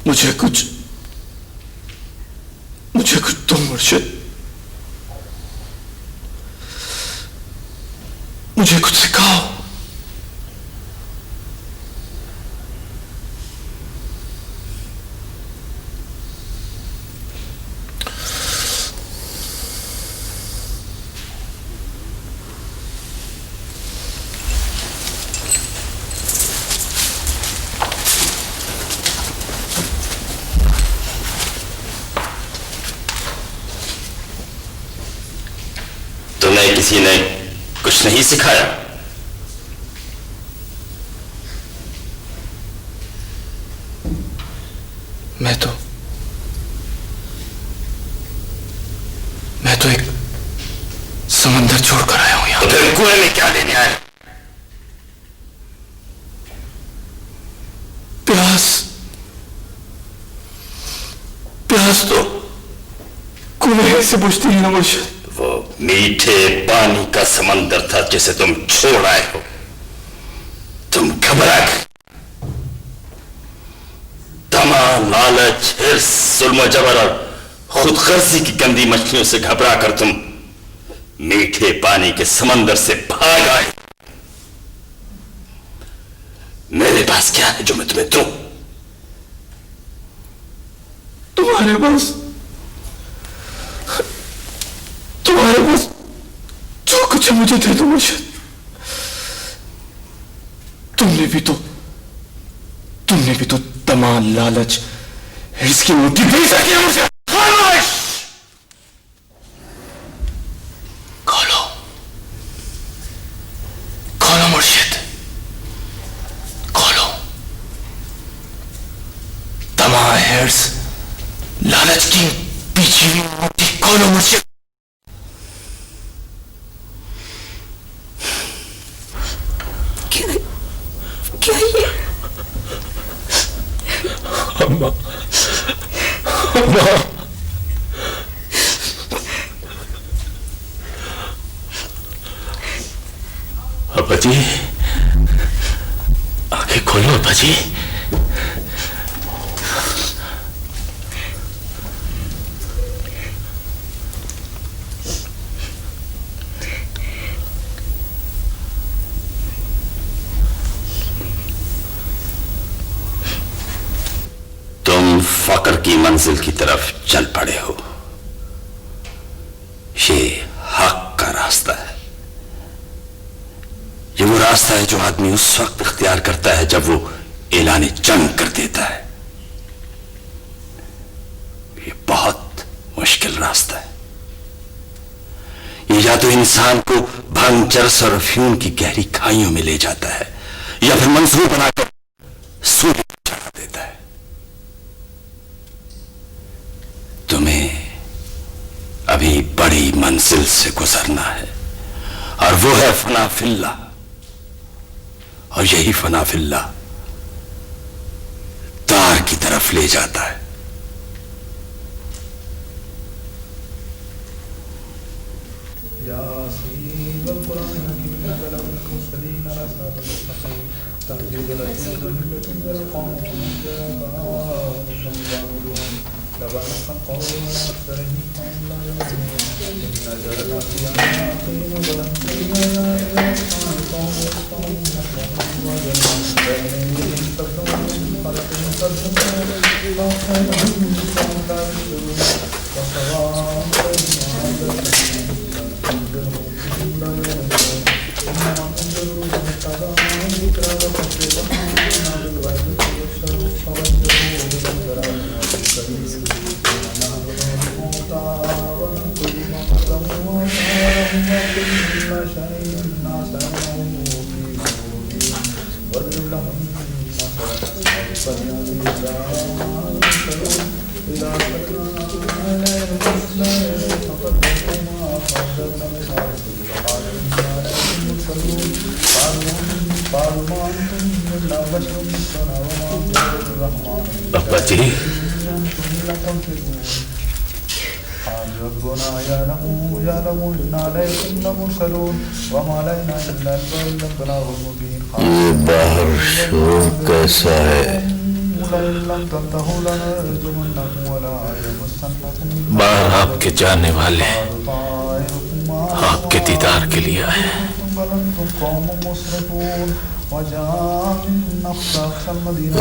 मुझे कुछ तुम मुर्शिद, मुझे कुछ सिखाओ। तुम्हें किसी ने कुछ नहीं सिखाया? मैं तो एक समंदर छोड़कर आया हूं यहाँ। तो फिर कुएं में क्या लेने आया? प्यास तो कुएं से बुझती है ना मुर्शिद। वो मीठे पानी का समंदर था जिसे तुम छोड़ आए हो। तुम घबरा गए। तमा, लालच, हिर्स, जुल्म जबर और खुदगर्जी की गंदी मछलियों से घबरा कर तुम मीठे पानी के समंदर से भाग आए। मेरे पास क्या है जो मैं तुम्हें दूं? तुम्हारे पास जो कुछ है मुझे दे दो मुर्शिद। तुमने भी तो तमाम लालच, हिर्स की रोटी पी सकी है मुझे। खोलो मुर्शिद, खोलो। तमाम हिर्स, लालच की पीछी हुई रोटी खोलो मुर्शिद। क्या ये? अम्मा, अब्बा जी, आंखें खोलो अब्बा जी। तुम फकर की मंजिल की तरफ चल पड़े हो। ये हक का रास्ता है। ये वो रास्ता है जो आदमी उस वक्त इख्तियार करता है जब वो ऐलान जंग कर देता है। ये बहुत मुश्किल रास्ता है। ये या तो इंसान को भंग, चरस और अफ्यून की गहरी खाइयों में ले जाता है या फिर मंसूर बनाकर सूर्य पर चढ़ा देता है। तुम्हें अभी बड़ी मंजिल से गुजरना है और वो है फना फिल्ला। और यही फना फिल्ला तार की तरफ ले जाता है। अब्बा जी, ये बाहर शोर कैसा है? बाहर आपके जाने वाले आपके दीदार के लिए आए हैं।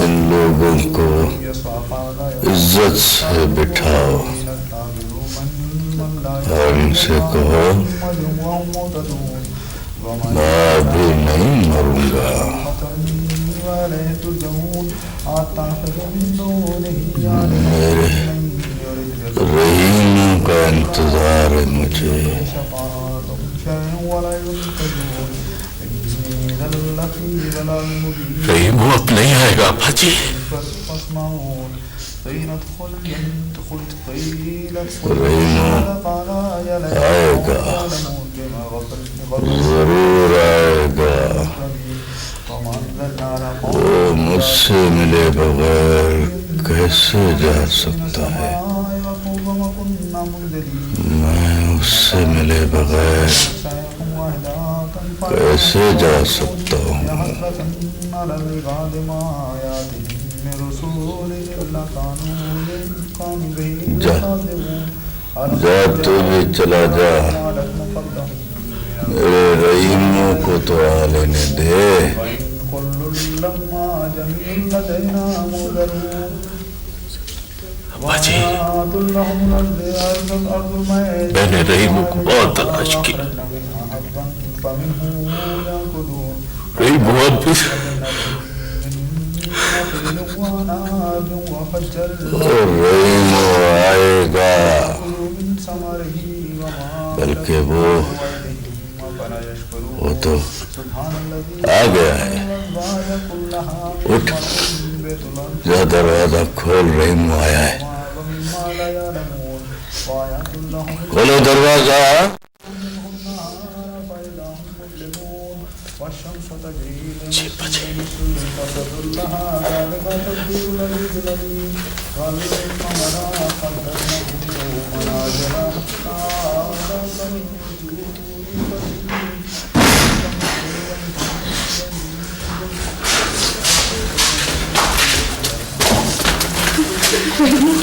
इन लोगों को इज्जत से बिठाओ और इनसे कहो मैं अभी नहीं मरूंगा। मेरे रहीम का इंतजार है मुझे। रहीम वो अब नहीं आएगा अब्बा जी। रहीम आएगा, जरूर आएगा। वो मुझसे मिले बगैर कैसे जा सकता है? मैं उससे मिले बगैर कैसे जा सकता हूँ? जा जा, तू भी चला जा। मेरे रहीमों को तो आ लेने दे। अब्बा जी, मैंने रहीमों को बहुत तलाश की। रहीम बहुत भी रहीम आएगा, बल्कि वो तो आ गया है। उठ, जा दरवाजा खोल, रहीम आया है। खोलो दरवाजा।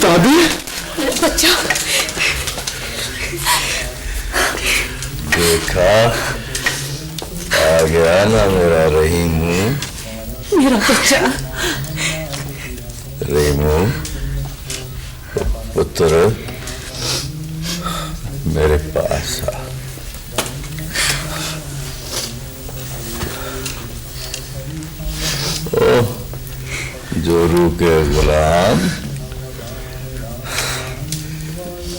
दादी, बच्चा, देखा, आ गया ना मेरा रहीमू। मेरा बच्चा। रहीमू पुत्र, मेरे पास आ। ओह, जोरू के गुलाम,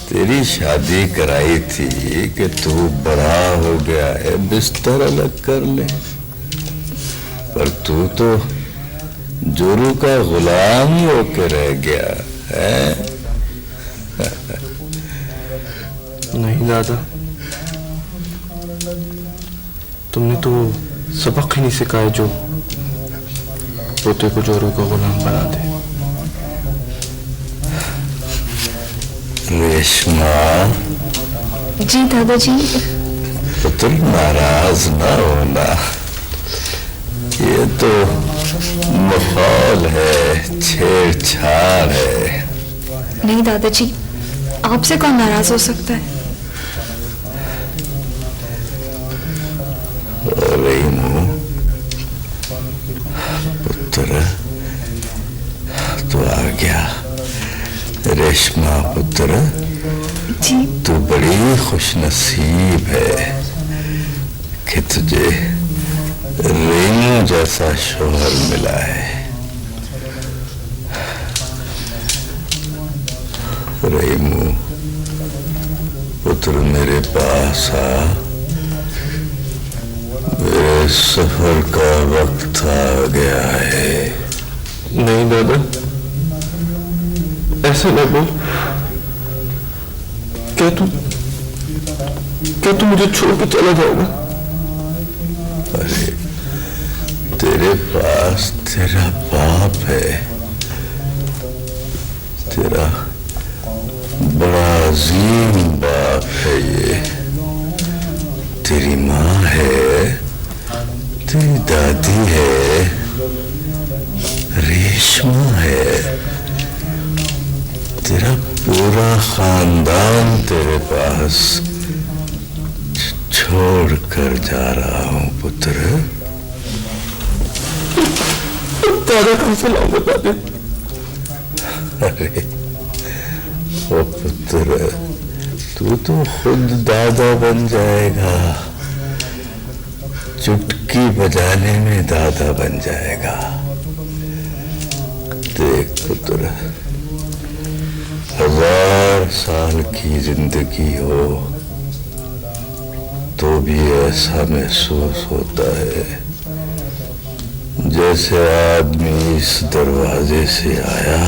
तेरी शादी कराई थी कि तू बड़ा हो गया है, बिस्तर अलग कर ले। पर तू तो जोरू का गुलाम ही होकर रह गया है। नहीं दादा, तुमने तो सबक ही नहीं सिखाया जो पोते को जोरू का गुलाम बना दे। रेशमा जी दादाजी। पुत्र नाराज ना होना, ये तो माहौल है, छेड़छाड़ है। नहीं दादाजी, आपसे कौन नाराज हो सकता है? रेमू पुत्र, तू आ गया। रेशमा पुत्र, तू बड़ी खुशनसीब है कि तुझे रेमू जैसा शोहर मिला है। रेमू पुत्र, मेरे पास आ। मेरे सफर का वक्त आ गया है। नहीं दादा, ऐसे न बोल। क्या तू मुझे छोड़ के चला जाएगा? अरे तेरे पास तेरा बाप है, तेरा बड़ा अजीम बाप है ये। तेरी माँ है, तेरी दादी है, रेशमा है, तेरा पूरा खानदान तेरे पास छोड़ कर जा रहा हूं पुत्र। दादा कहां से लाऊंगा दादा? अरे ओ पुत्र, तू तो खुद दादा बन जाएगा। चुटकी बजाने में दादा बन जाएगा। देख पुत्र, 1000 साल की जिंदगी हो तो भी ऐसा महसूस होता है जैसे आदमी इस दरवाजे से आया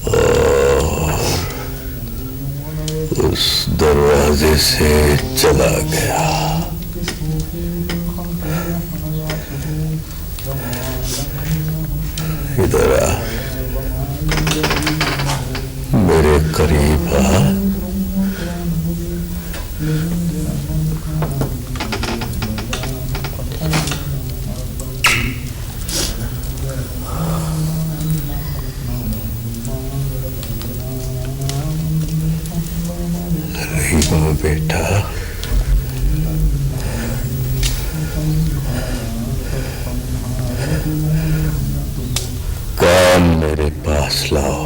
और उस दरवाजे से चला गया। इधर आ, मेरे करीब आ। रहीम बेटा, काम मेरे पास लाओ।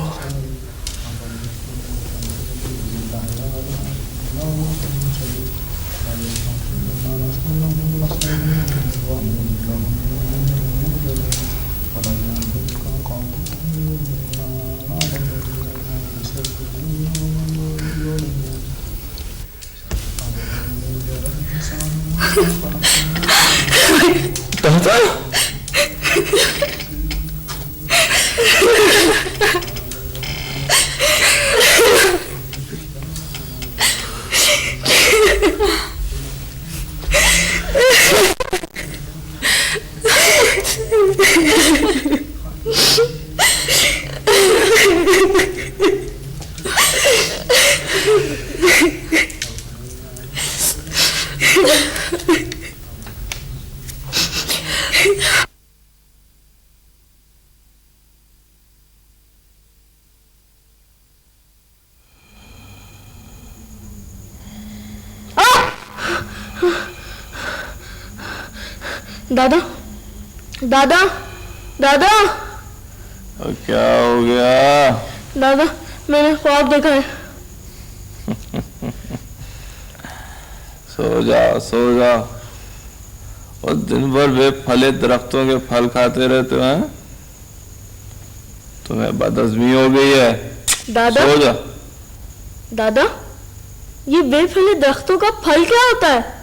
दादा, दादा, दादा, दादा, क्या हो गया? दादा, मैंने ख्वाब देखा है। सो जाओ, सो जाओ। और दिन भर बेफले दरख्तों के फल खाते रहते हैं। तुम्हें बदहजमी हो गई है। दादा, सो जाओ। दादा, ये बेफले दरख्तों का फल क्या होता है?